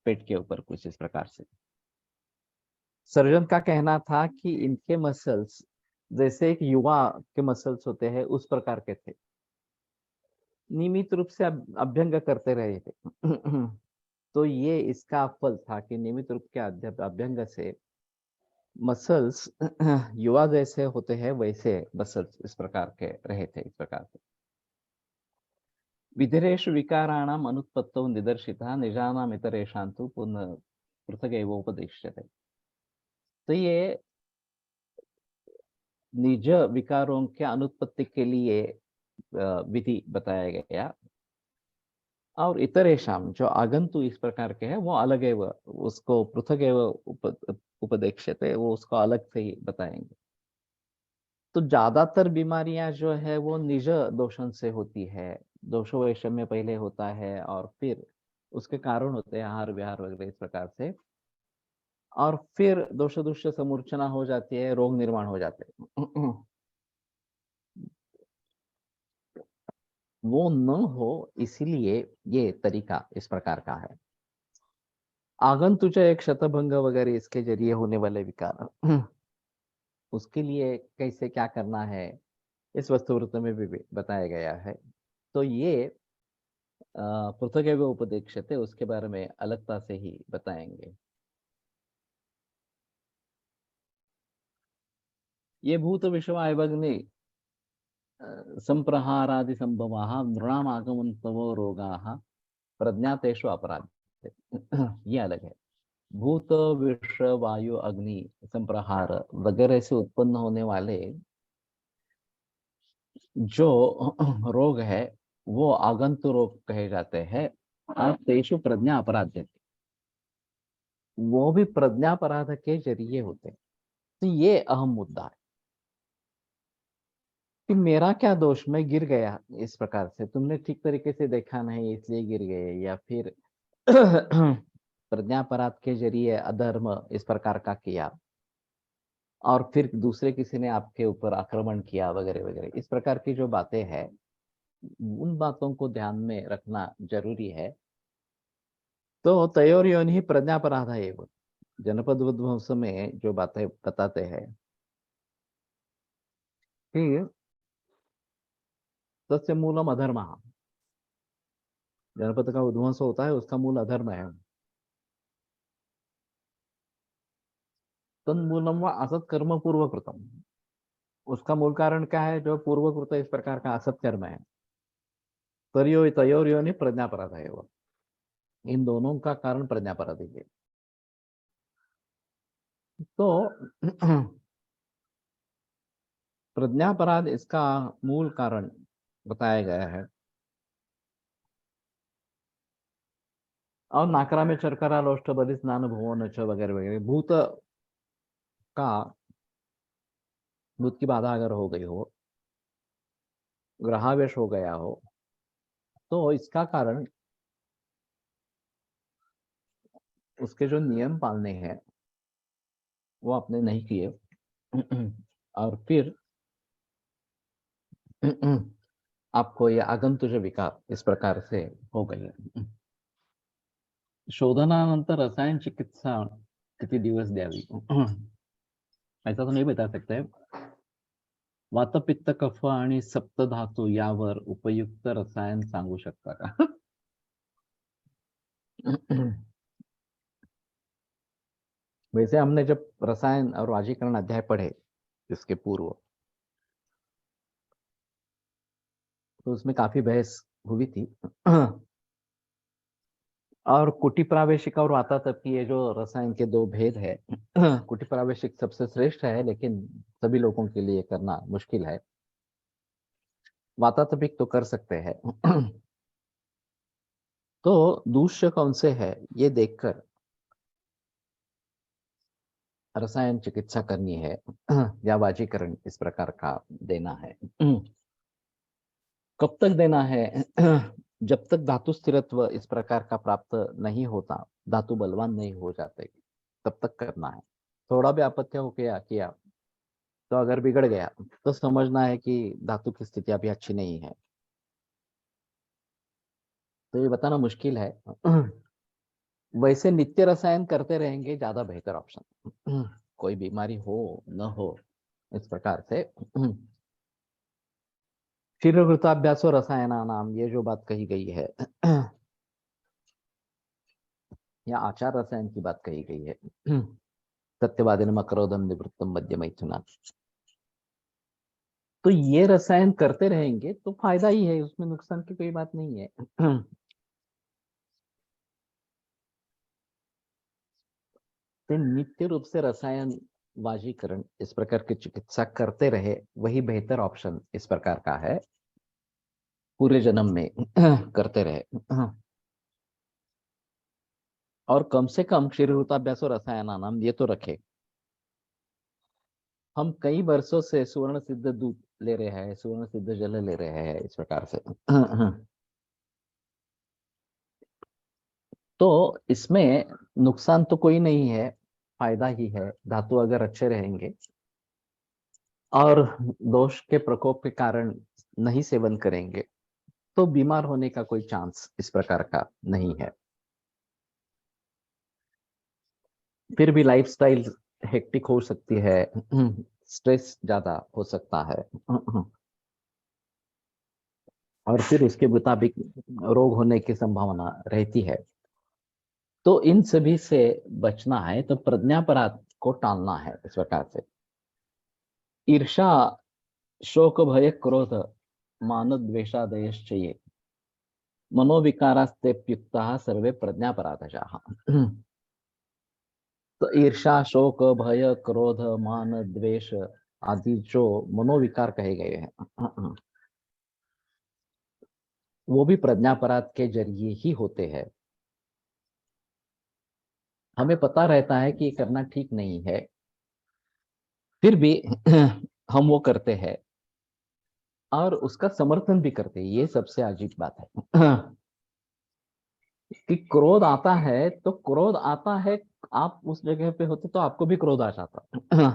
पेट के ऊपर कुछ इस प्रकार से। सर्जन का कहना था कि इनके मसल्स जैसे एक युवा के मसल्स होते हैं उस प्रकार के थे, नियमित रूप से अभ्यंग करते रहे थे। तो ये इसका फल था कि नियमित रूप के अभ्यंग से मसल्स युवा जैसे होते हैं वैसे मसल्स इस प्रकार के रहे थे, इस प्रकार से। विधिरेषु विकाराणाम अनुत्पत्तौ निदर्शिता निजानाम इतरेषां तु पुनः पृथगेव उपदिश्यते। तो ये निज विकारों के अनुत्पत्ति के लिए विधि बताया गया, और इतरेषाम जो आगंतु इस प्रकार के हैं वो अलग है, उसको पृथक उपदेक्ष्यते, वो उसको अलग से ही बताएंगे। तो ज्यादातर बीमारियां जो है वो निज दोषण से होती है, दोषो वैषम्य पहले होता है और फिर उसके कारण होते हैं आहार विहार वगैरह इस प्रकार से, और फिर दोष दुष्य समूर्छना हो जाती है, रोग निर्माण हो जाते हैं। वो न हो इसीलिए ये तरीका इस प्रकार का है। आगंतुच एक शतभंग वगैरह इसके जरिए होने वाले विकार, उसके लिए कैसे क्या करना है इस वस्तुवृत्त में भी बताया गया है। तो ये पृथक एवं उपदेक्षते उसके बारे में अलगता से ही बताएंगे। ये भूत विश्व अग्नि संप्रहारादि संभवाः नृणाम आगमन्तवो रोगाः प्रज्ञातेषु अपराध, ये अलग है। भूत विश्व वायु अग्नि संप्रहार वगैरह से उत्पन्न होने वाले जो रोग है वो आगंतु रोग कहे जाते हैं, और तेषु प्रज्ञा अपराध, वो भी प्रज्ञा अपराध के जरिए होते हैं। तो ये अहम मुद्दा है कि मेरा क्या दोष, मैं गिर गया इस प्रकार से, तुमने ठीक तरीके से देखा नहीं इसलिए गिर गए, या फिर प्रज्ञापराध के जरिए अधर्म इस प्रकार का किया और फिर दूसरे किसी ने आपके ऊपर आक्रमण किया वगैरह वगैरह, इस प्रकार की जो बातें हैं उन बातों को ध्यान में रखना जरूरी है। तो तयोर्योनि प्रज्ञापराध है वो जनपद विध्वंस में जो बातें बताते हैं कि तस्य मूलम अधर्म, जनपद का उध्वंस होता है उसका मूल अधर्म है। तन्मूलम व असत कर्म पूर्व कृतम, उसका मूल कारण क्या है, जो पूर्वकृत इस प्रकार का असत कर्म है। तयोर्योनि प्रज्ञापराध है वो, इन दोनों का कारण प्रज्ञापराध ही है। तो प्रज्ञापराध इसका मूल कारण बताया गया है। और नाकरा में चरकरा लोष्ट बलि स्नान भुवन च वगैरह वगैरह, का भूत की बाधा अगर हो गई हो, ग्रहावेश हो गया हो, तो इसका कारण उसके जो नियम पालने हैं वो आपने नहीं किए, और फिर आपको ये आगंतुक विकार इस प्रकार से हो गई। शोधनानंतर रसायन चिकित्सा किती दिवस द्यावी, ऐसा तो नहीं बता सकते। वात पित्त कफ आणि सप्त धातू यावर उपयुक्त रसायन सांगू शकता का? वैसे हमने जब रसायन और वाजीकरण अध्याय पढ़े इसके पूर्व, तो उसमें काफी बहस हुई थी। और कुटी प्रावेशिक और वातातपीय, ये जो रसायन के दो भेद है, कुटी प्रावेशिक सबसे श्रेष्ठ है लेकिन सभी लोगों के लिए करना मुश्किल है, वातातपिक तो कर सकते हैं। तो दूष्य कौन से है ये देखकर रसायन चिकित्सा करनी है, या वाजीकरण इस प्रकार का देना है। कब तक देना है? जब तक धातु स्थिरत्व इस प्रकार का प्राप्त नहीं होता, धातु बलवान नहीं हो जाते, तब तक करना है। थोड़ा भी अपत्य हो गया किया तो अगर बिगड़ गया तो समझना है कि धातु की स्थिति अभी अच्छी नहीं है। तो ये बताना मुश्किल है। वैसे नित्य रसायन करते रहेंगे ज्यादा बेहतर ऑप्शन। कोई बीमारी हो न हो, इस प्रकार से। शीघ्रकृताभ्यासो रसायनानाम, ये जो बात कही गई है, या आचार रसायन की बात कही गई है। सत्यवादिनम अक्रोधम निवृत्तम मध्य मैथुना, तो ये रसायन करते रहेंगे तो फायदा ही है, उसमें नुकसान की कोई बात नहीं है। तो नित्य रूप से रसायन वाजीकरण, इस प्रकार की चिकित्सा करते रहे, वही बेहतर ऑप्शन इस प्रकार का है, पूरे जन्म में करते रहे। और कम से कम शीघ्रताभ्यास और रसायनानाम ये तो रखे। हम कई वर्षों से सुवर्ण सिद्ध दूध ले रहे हैं, सुवर्ण सिद्ध जल ले रहे हैं, इस प्रकार से। तो इसमें नुकसान तो कोई नहीं है, फायदा ही है। धातु अगर अच्छे रहेंगे और दोष के प्रकोप के कारण नहीं सेवन करेंगे तो बीमार होने का कोई चांस इस प्रकार का नहीं है। फिर भी लाइफस्टाइल हेक्टिक हो सकती है, स्ट्रेस ज्यादा हो सकता है, और फिर उसके मुताबिक रोग होने की संभावना रहती है। तो इन सभी से बचना है तो प्रज्ञापराध को टालना है इस प्रकार से। ईर्षा, शोक, भय, क्रोध, मान, द्वेषादयश्च ये मनोविकारास्तेप्युक्ता सर्वे प्रज्ञापराधजाः। तो ईर्षा, शोक, भय, क्रोध, मान, द्वेष आदि जो मनोविकार कहे गए हैं, वो भी प्रज्ञापराध के जरिए ही होते हैं। हमें पता रहता है कि ये करना ठीक नहीं है, फिर भी हम वो करते हैं और उसका समर्थन भी करते हैं। ये सबसे अजीब बात है। कि क्रोध आता है तो क्रोध आता है, आप उस जगह पे होते तो आपको भी क्रोध आ जाता।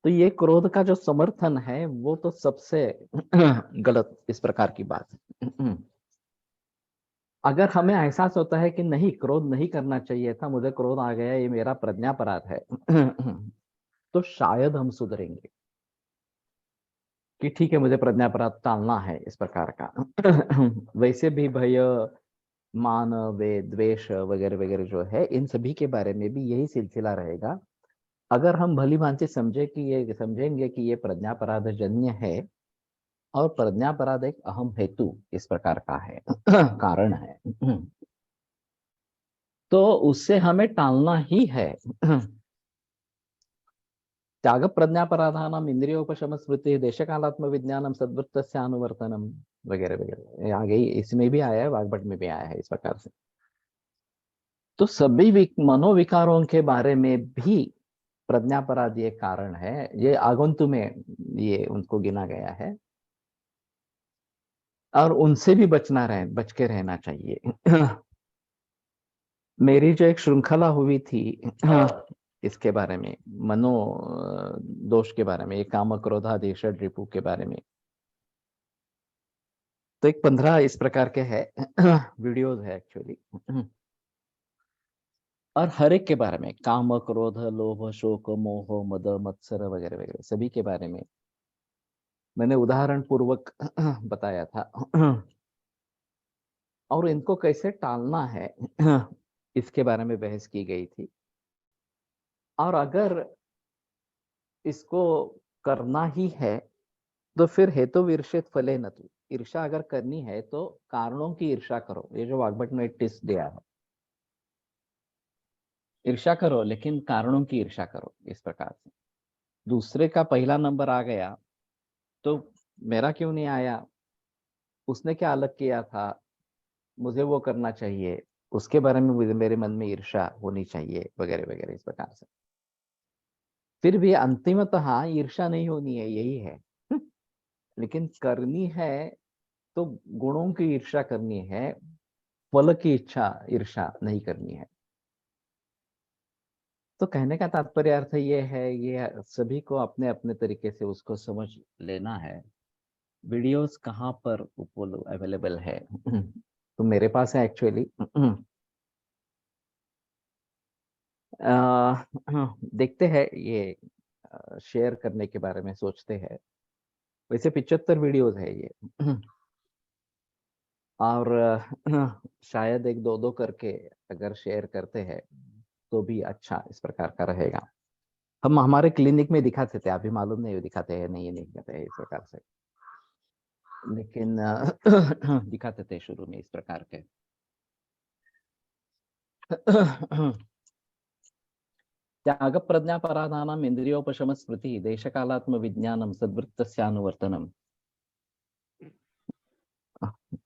तो ये क्रोध का जो समर्थन है वो तो सबसे गलत इस प्रकार की बात है। अगर हमें एहसास होता है कि नहीं, क्रोध नहीं करना चाहिए था, मुझे क्रोध आ गया, ये मेरा प्रज्ञापराध है, तो शायद हम सुधरेंगे कि ठीक है, मुझे प्रज्ञापराध टालना है इस प्रकार का। वैसे भी भय, मान, वे, द्वेष वगैरह वगैरह जो है, इन सभी के बारे में भी यही सिलसिला रहेगा। अगर हम भली भांति समझेंगे कि ये प्रज्ञापराध जन्य है और प्रज्ञापराध एक अहम हेतु इस प्रकार का है, कारण है, तो उससे हमें टालना ही है। त्याग प्रज्ञापराधानाम इंद्रियोपशम स्मृति देशकालात्म विज्ञानम सद्वृत्तस्य अनुवर्तनम वगैरह वगैरह, ये आगे इसमें भी आया है, वाग्भट में भी आया है इस प्रकार से। तो सभी मनोविकारों के बारे में भी प्रज्ञापराध ये कारण है, ये आगंतु में ये उनको गिना गया है, और उनसे भी बच के रहना चाहिए। मेरी जो एक श्रृंखला हुई थी इसके बारे में, मनो दोष के बारे में, ये काम, क्रोधादि षड रिपु के बारे में, तो एक 15 इस प्रकार के है वीडियोस है एक्चुअली। और हर एक के बारे में, काम, क्रोध, लोभ, शोक, मोह, मद, मत्सर वगैरह वगैरह सभी के बारे में मैंने उदाहरण पूर्वक बताया था। और इनको कैसे टालना है इसके बारे में बहस की गई थी। और अगर इसको करना ही है तो फिर हेतु ईर्षित फले न तू, ईर्षा अगर करनी है तो कारणों की ईर्षा करो, ये जो वाग्भट ने टिप्स दिया है, ईर्षा करो लेकिन कारणों की ईर्षा करो इस प्रकार से। दूसरे का पहला नंबर आ गया तो मेरा क्यों नहीं आया, उसने क्या अलग किया था, मुझे वो करना चाहिए, उसके बारे में मेरे मन में ईर्षा होनी चाहिए वगैरह वगैरह इस प्रकार से। फिर भी अंतिमतः ईर्षा नहीं होनी है, यही है। लेकिन करनी है तो गुणों की ईर्षा करनी है, फल की इच्छा ईर्षा नहीं करनी है। तो कहने का तात्पर्य अर्थ ये है, ये सभी को अपने अपने तरीके से उसको समझ लेना है। वीडियोस कहाँ पर उपलब्ध अवेलेबल है, तो मेरे पास है एक्चुअली। देखते हैं ये, शेयर करने के बारे में सोचते हैं। वैसे 75 वीडियोस है ये। और शायद एक दो दो करके अगर शेयर करते हैं तो भी अच्छा इस प्रकार का रहेगा। हम हमारे क्लिनिक में दिखाते थे, अभी मालूम नहीं दिखाते हैं नहीं, ये नहीं दिखाते हैं इस प्रकार से, लेकिन दिखाते थे शुरू में इस प्रकार के। त्याग प्रज्ञापराधानाम इंद्रियोपशम स्मृति देशकालात्म विज्ञानम सद्वृत्तस्यानुवर्तनम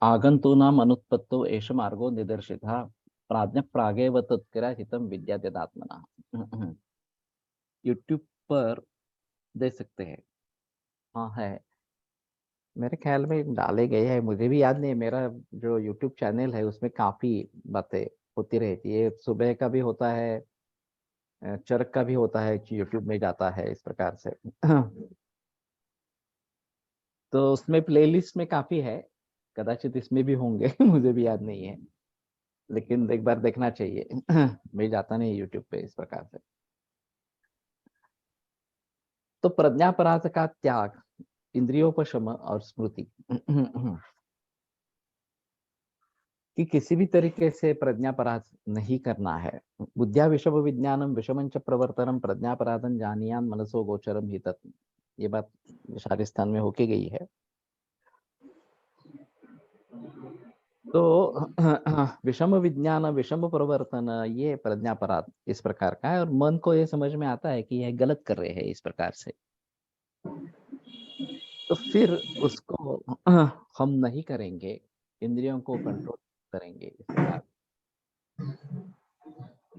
आगंतूनाम अनुत्पत्तो एष मार्गो निदर्शितः प्राज्ञ प्रागेव तत्किराहितम विद्याद्यदात्मना। यूट्यूब पर दे सकते हैं। हाँ है, मेरे ख्याल में डाले गए हैं, मुझे भी याद नहीं। मेरा जो यूट्यूब चैनल है उसमें काफी बातें होती रहती है, सुबह का भी होता है, चरक का भी होता है कि यूट्यूब में जाता है इस प्रकार से। तो उसमें प्लेलिस्ट में काफी है, कदाचित इसमें भी होंगे। मुझे भी याद नहीं है, लेकिन एक बार देखना चाहिए। मैं जाता नहीं यूट्यूब पे इस प्रकार से। तो प्रज्ञापराध का त्याग, इंद्रियोपशम और स्मृति, कि किसी भी तरीके से प्रज्ञापराध नहीं करना है। बुद्धिया विषम विज्ञानम विषमंच प्रवर्तनम प्रज्ञापराधन जानियान मनसो गोचरम ही तत्। ये बात शारिस्तान में होके गई है। तो विषम विज्ञान विषम प्रवर्तन ये प्रज्ञापराध इस प्रकार का है, और मन को ये समझ में आता है कि यह गलत कर रहे हैं इस प्रकार से, तो फिर उसको हम नहीं करेंगे, इंद्रियों को कंट्रोल करेंगे इस प्रकार।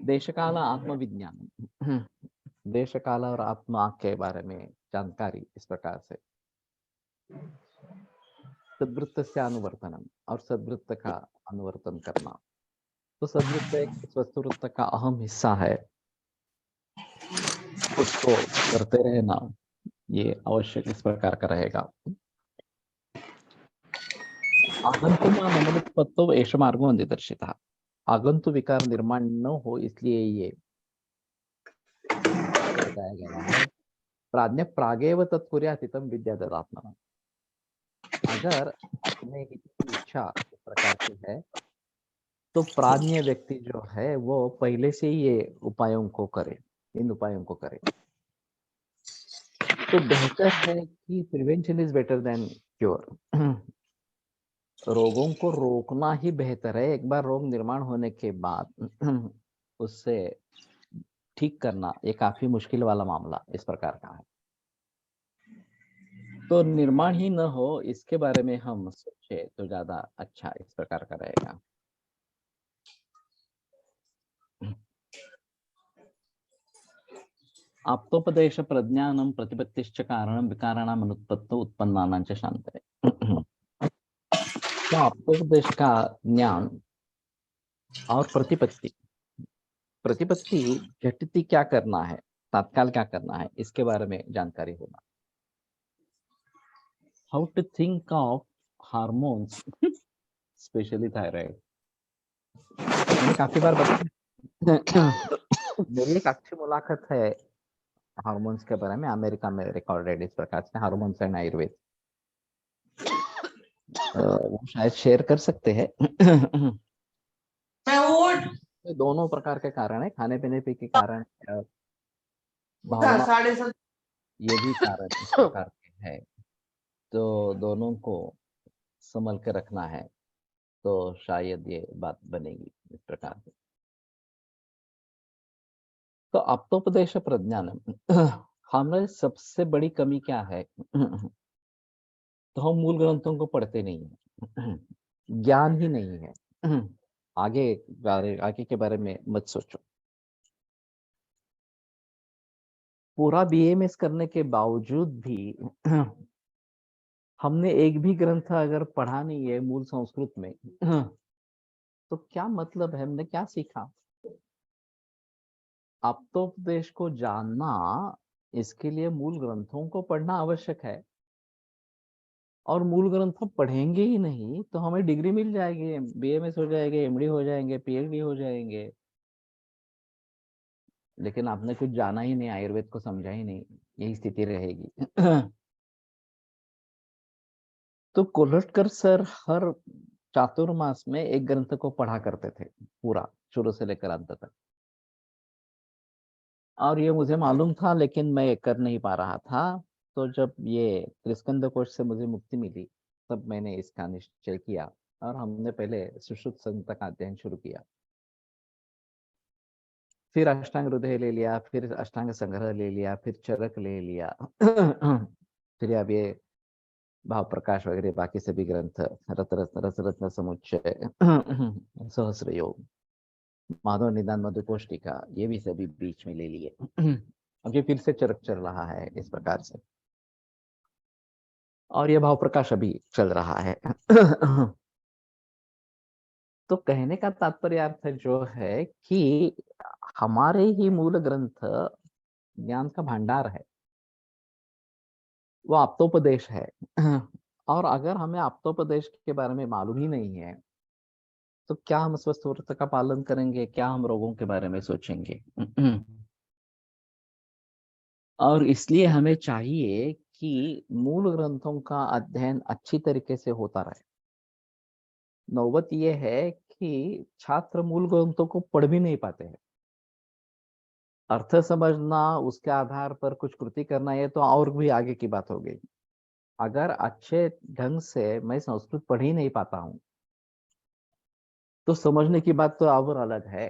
देशकाल आत्मविज्ञान, देश काल और आत्मा के बारे में जानकारी इस प्रकार से। सद्वृत्त से अनुवर्तनम, और सद्वृत्त का अनुवर्तन करना। तो सद्वृत्त एक स्वस्थवृत्त का अहम हिस्सा है, उसको करते रहना ये आवश्यक इस प्रकार का रहेगा। आगंतुमा नमनुत्पत्तो एष मार्गो निदर्शितः। आगंतु विकार निर्माण न हो इसलिए ये बताया गया है। प्राज्ञ प्रागेव तत्कुर्यात् हितं विद्याददात्मना। अगर अपने हित की इच्छा इस प्रकार की है तो प्राज्ञ व्यक्ति जो है वो पहले से ही ये उपायों को करे, इन उपायों को करे। तो बेहतर है कि prevention is better than cure. रोगों को रोकना ही बेहतर है, एक बार रोग निर्माण होने के बाद उससे ठीक करना ये काफी मुश्किल वाला मामला इस प्रकार का है। तो निर्माण ही न हो इसके बारे में हम सोचे तो ज्यादा अच्छा इस प्रकार का रहेगा। आप्तोपदेश प्रज्ञानम प्रतिपत्तिश्च कारणम विकाराणाम अनुत्पत्तो उत्पन्नानां च शांतये। तो आप्तोपदेश का ज्ञान और प्रतिपत्ति, प्रतिपत्ति घटिति क्या करना है, तत्काल क्या करना है, इसके बारे में जानकारी होना। How to think of hormones, specially thyroid. मैंने काफी बार बताया। मेरी एक अच्छी मुलाकात है हार्मोन्स के बारे में, अमेरिका में रिकॉर्डेड इस प्रकार से, हार्मोन्स एंड आयुर्वेद। वो शायद शेयर कर सकते हैं। दोनों प्रकार के कारण है, खाने पीने पे के कारण, भावना, ये भी कारण इस प्रकार के है। तो दोनों को संभल के रखना है तो शायद ये बात बनेगी इस प्रकार से। तो आप्तोपदेश प्रज्ञानम, हमारे सबसे बड़ी कमी क्या है? तो हम मूल ग्रंथों को पढ़ते नहीं है, ज्ञान ही नहीं है। आगे आगे के बारे में मत सोचो। पूरा बीएमएस करने के बावजूद भी हमने एक भी ग्रंथ अगर पढ़ा नहीं है मूल संस्कृत में, तो क्या मतलब है, हमने क्या सीखा? आप्तोपदेश को जानना, इसके लिए मूल ग्रंथों को पढ़ना आवश्यक है। और मूल ग्रंथ हम पढ़ेंगे ही नहीं तो हमें डिग्री मिल जाएगी, बीएमएस हो जाएंगे, एमडी हो जाएंगे, पीएचडी हो जाएंगे, लेकिन आपने कुछ जाना ही नहीं, आयुर्वेद को समझा ही नहीं, यही स्थिति रहेगी। तो कोल्हटकर सर हर चातुर्मास में एक ग्रंथ को पढ़ा करते थे, पूरा शुरू से लेकर अंत तक। और ये मुझे मालूम था लेकिन मैं कर नहीं पा रहा था। तो जब ये त्रिस्कंद कोश से मुझे मुक्ति मिली तब मैंने इसका निश्चय किया और हमने पहले सुश्रुत संहिता का अध्ययन शुरू किया, फिर अष्टांग हृदय ले लिया, फिर अष्टांग संग्रह ले लिया, फिर चरक ले लिया। फिर अब ये भाव प्रकाश वगैरह बाकी सभी ग्रंथ, रस रत्न समुच्चय, सहस्र योग, माधव निदान मधुकोष्टिका, ये भी सभी बीच में ले लिए। अब ये फिर से चरक चल रहा है इस प्रकार से, और ये भाव प्रकाश अभी चल रहा है। तो कहने का तात्पर्य अर्थ जो है कि हमारे ही मूल ग्रंथ ज्ञान का भंडार है, वो आप्तोपदेश है। और अगर हमें आप्तोपदेश के बारे में मालूम ही नहीं है तो क्या हम स्वस्थ व्रत का पालन करेंगे, क्या हम रोगों के बारे में सोचेंगे। और इसलिए हमें चाहिए कि मूल ग्रंथों का अध्ययन अच्छी तरीके से होता रहे। नौबत यह है कि छात्र मूल ग्रंथों को पढ़ भी नहीं पाते हैं, अर्थ समझना, उसके आधार पर कुछ कृति करना, ये तो और भी आगे की बात हो गई। अगर अच्छे ढंग से मैं संस्कृत पढ़ ही नहीं पाता हूँ तो समझने की बात तो और अलग है।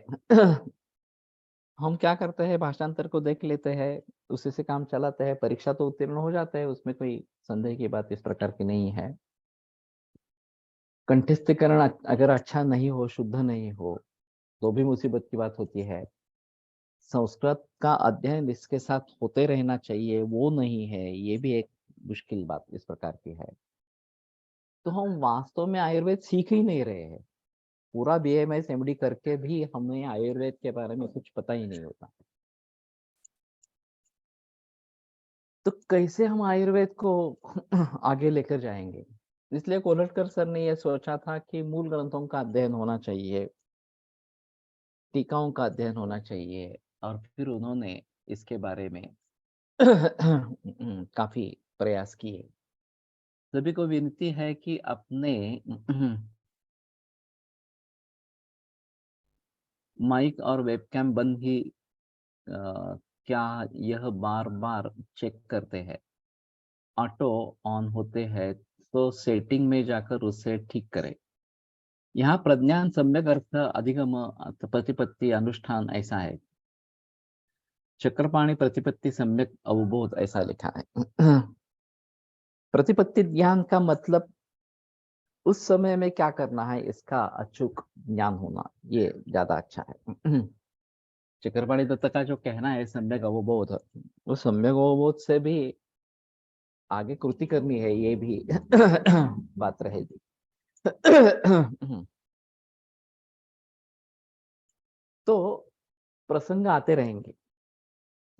हम क्या करते हैं, भाषांतर को देख लेते हैं, उसी से काम चलाते हैं, परीक्षा तो उत्तीर्ण हो जाता है, उसमें कोई संदेह की बात इस प्रकार की नहीं है। कंठस्थीकरण अगर अच्छा नहीं हो, शुद्ध नहीं हो, तो भी मुसीबत की बात होती है। संस्कृत का अध्ययन इसके साथ होते रहना चाहिए, वो नहीं है, ये भी एक मुश्किल बात इस प्रकार की है। तो हम वास्तव में आयुर्वेद सीख ही नहीं रहे हैं, पूरा बीएमएस एमडी करके भी हमें आयुर्वेद के बारे में कुछ पता ही नहीं होता। तो कैसे हम आयुर्वेद को आगे लेकर जाएंगे। इसलिए कोल्हटकर सर ने यह सोचा था कि मूल ग्रंथों का अध्ययन होना चाहिए, टीकाओं का अध्ययन होना चाहिए, और फिर उन्होंने इसके बारे में काफी प्रयास किए। सभी को विनती है कि अपने माइक और वेबकैम बंद ही क्या यह बार बार चेक करते हैं, ऑटो ऑन होते हैं तो सेटिंग में जाकर उसे ठीक करें। यहाँ प्रज्ञान सम्यक अर्थ अधिगम प्रतिपत्ति अनुष्ठान ऐसा है, चक्रपाणी प्रतिपत्ति सम्यक अवबोध ऐसा लिखा है। प्रतिपत्ति ज्ञान का मतलब उस समय में क्या करना है इसका अचूक ज्ञान होना, ये ज्यादा अच्छा है। चक्रपाणी दत्त का जो कहना है सम्यक अवबोध, उस सम्यक अवबोध से भी आगे कृति करनी है, ये भी बात रहेगी। तो प्रसंग आते रहेंगे,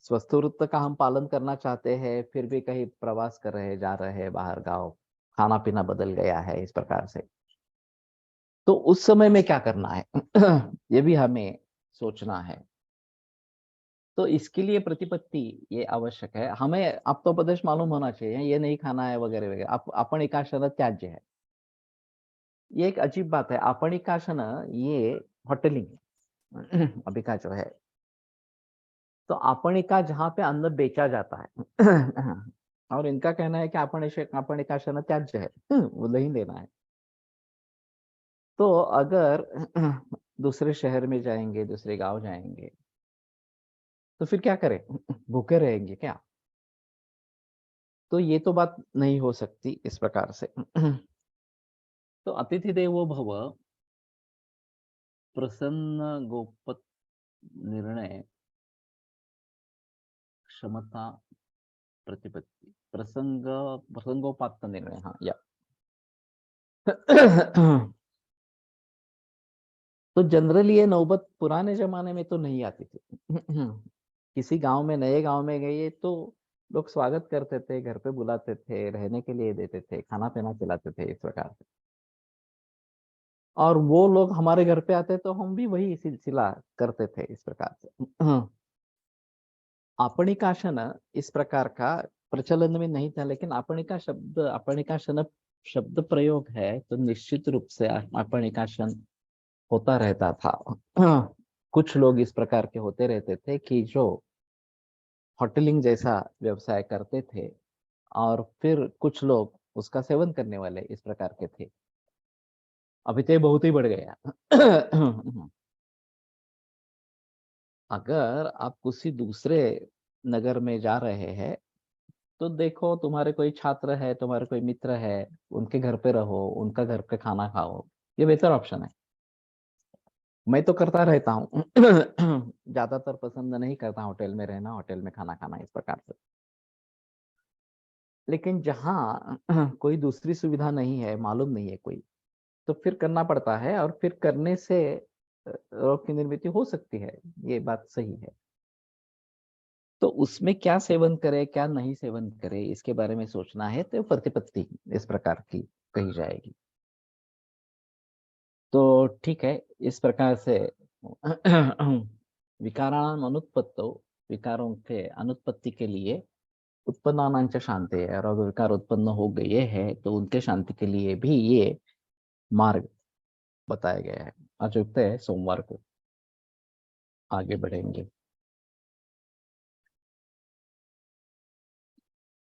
स्वस्थ वृत्त का हम पालन करना चाहते हैं, फिर भी कहीं प्रवास कर रहे, जा रहे हैं बाहर गांव, खाना पीना बदल गया है इस प्रकार से, तो उस समय में क्या करना है, ये भी हमें सोचना है। तो इसके लिए प्रतिपत्ति ये आवश्यक है, हमें आप्तोपदेश मालूम होना चाहिए, ये नहीं खाना है वगैरह वगैरह। आपण एकाशन त्याज्य है, ये एक अजीब बात है। आपण एकाशन ये होटलिंग अभी का जो है, तो आपणिका जहाँ पे अन्न बेचा जाता है, और इनका कहना है कि आपणिकाशन त्याज्य है, वो नहीं लेना है। तो अगर दूसरे शहर में जाएंगे, दूसरे गांव जाएंगे, तो फिर क्या करें, भूखे रहेंगे क्या? तो ये तो बात नहीं हो सकती इस प्रकार से। तो अतिथि देवो भव, प्रसन्न गोपत निर्णय, क्षमता प्रतिपत्ति, प्रसंगोपात्त निर्णय, हाँ या। तो जनरली ये नौबत पुराने जमाने में तो नहीं आती थी। किसी गांव में, नए गांव में गए तो लोग स्वागत करते थे, घर पे बुलाते थे, रहने के लिए देते थे, खाना-पीना खिलाते थे इस प्रकार से। और वो लोग हमारे घर पे आते तो हम भी वही सिलसिला करते थे इस प्रकार से। आपणिकाशन इस प्रकार का प्रचलन में नहीं था, लेकिन आपणिकाशन शब्द प्रयोग है तो निश्चित रूप से आपणिकाशन होता रहता था। कुछ लोग इस प्रकार के होते रहते थे कि जो होटलिंग जैसा व्यवसाय करते थे, और फिर कुछ लोग उसका सेवन करने वाले इस प्रकार के थे। अभी तो ये बहुत ही बढ़ गया। अगर आप किसी दूसरे नगर में जा रहे हैं तो देखो, तुम्हारे कोई छात्र है, तुम्हारे कोई मित्र है, उनके घर पे रहो, उनका घर पे खाना खाओ, ये बेहतर ऑप्शन है। मैं तो करता रहता हूँ। ज्यादातर पसंद नहीं करता होटल में रहना, होटल में खाना खाना इस प्रकार से। लेकिन जहाँ कोई दूसरी सुविधा नहीं है, मालूम नहीं है कोई, तो फिर करना पड़ता है, और फिर करने से रोग की निर्मित हो सकती है, ये बात सही है। तो उसमें क्या सेवन करे, क्या नहीं सेवन करे, इसके बारे में सोचना है तो प्रतिपत्ति इस प्रकार की कही जाएगी। तो ठीक है, इस प्रकार से विकाराणाम अनुत्पत्तो, विकारों के अनुत्पत्ति के लिए उत्पन्नानांच शांति है, और अगर विकार उत्पन्न हो गए हैं तो उनके शांति के लिए भी ये मार्ग बताया गया है। आज युक्त है, सोमवार को आगे बढ़ेंगे।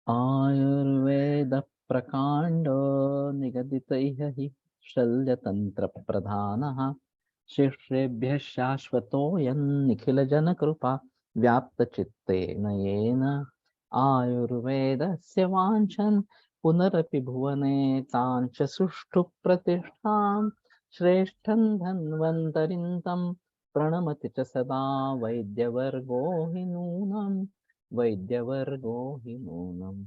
आयुर्वेद प्रकांडो निगदितैः हि शल्यतंत्र प्रधानः शिष्येभ्यः शाश्वतोऽयं निखिलजनकृपा व्याप्तचित्तेन येन आयुर्वेदस्य वाञ्छन् पुनरपि भुवने ताञ्च सुष्ठु प्रतिष्ठां श्रेष्ठं धन्वन्तरिं तं प्रणमति च सदा वैद्यवर्गो हि नूनम्, वैद्यवर्गो हि नूनम्।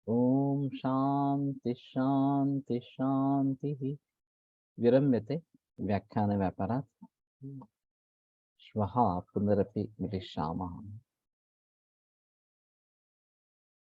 ओम शांति शांति शांति। विरम्यते व्याख्यान व्यापारात्। श्वः पुनरपि मिलिष्यामः।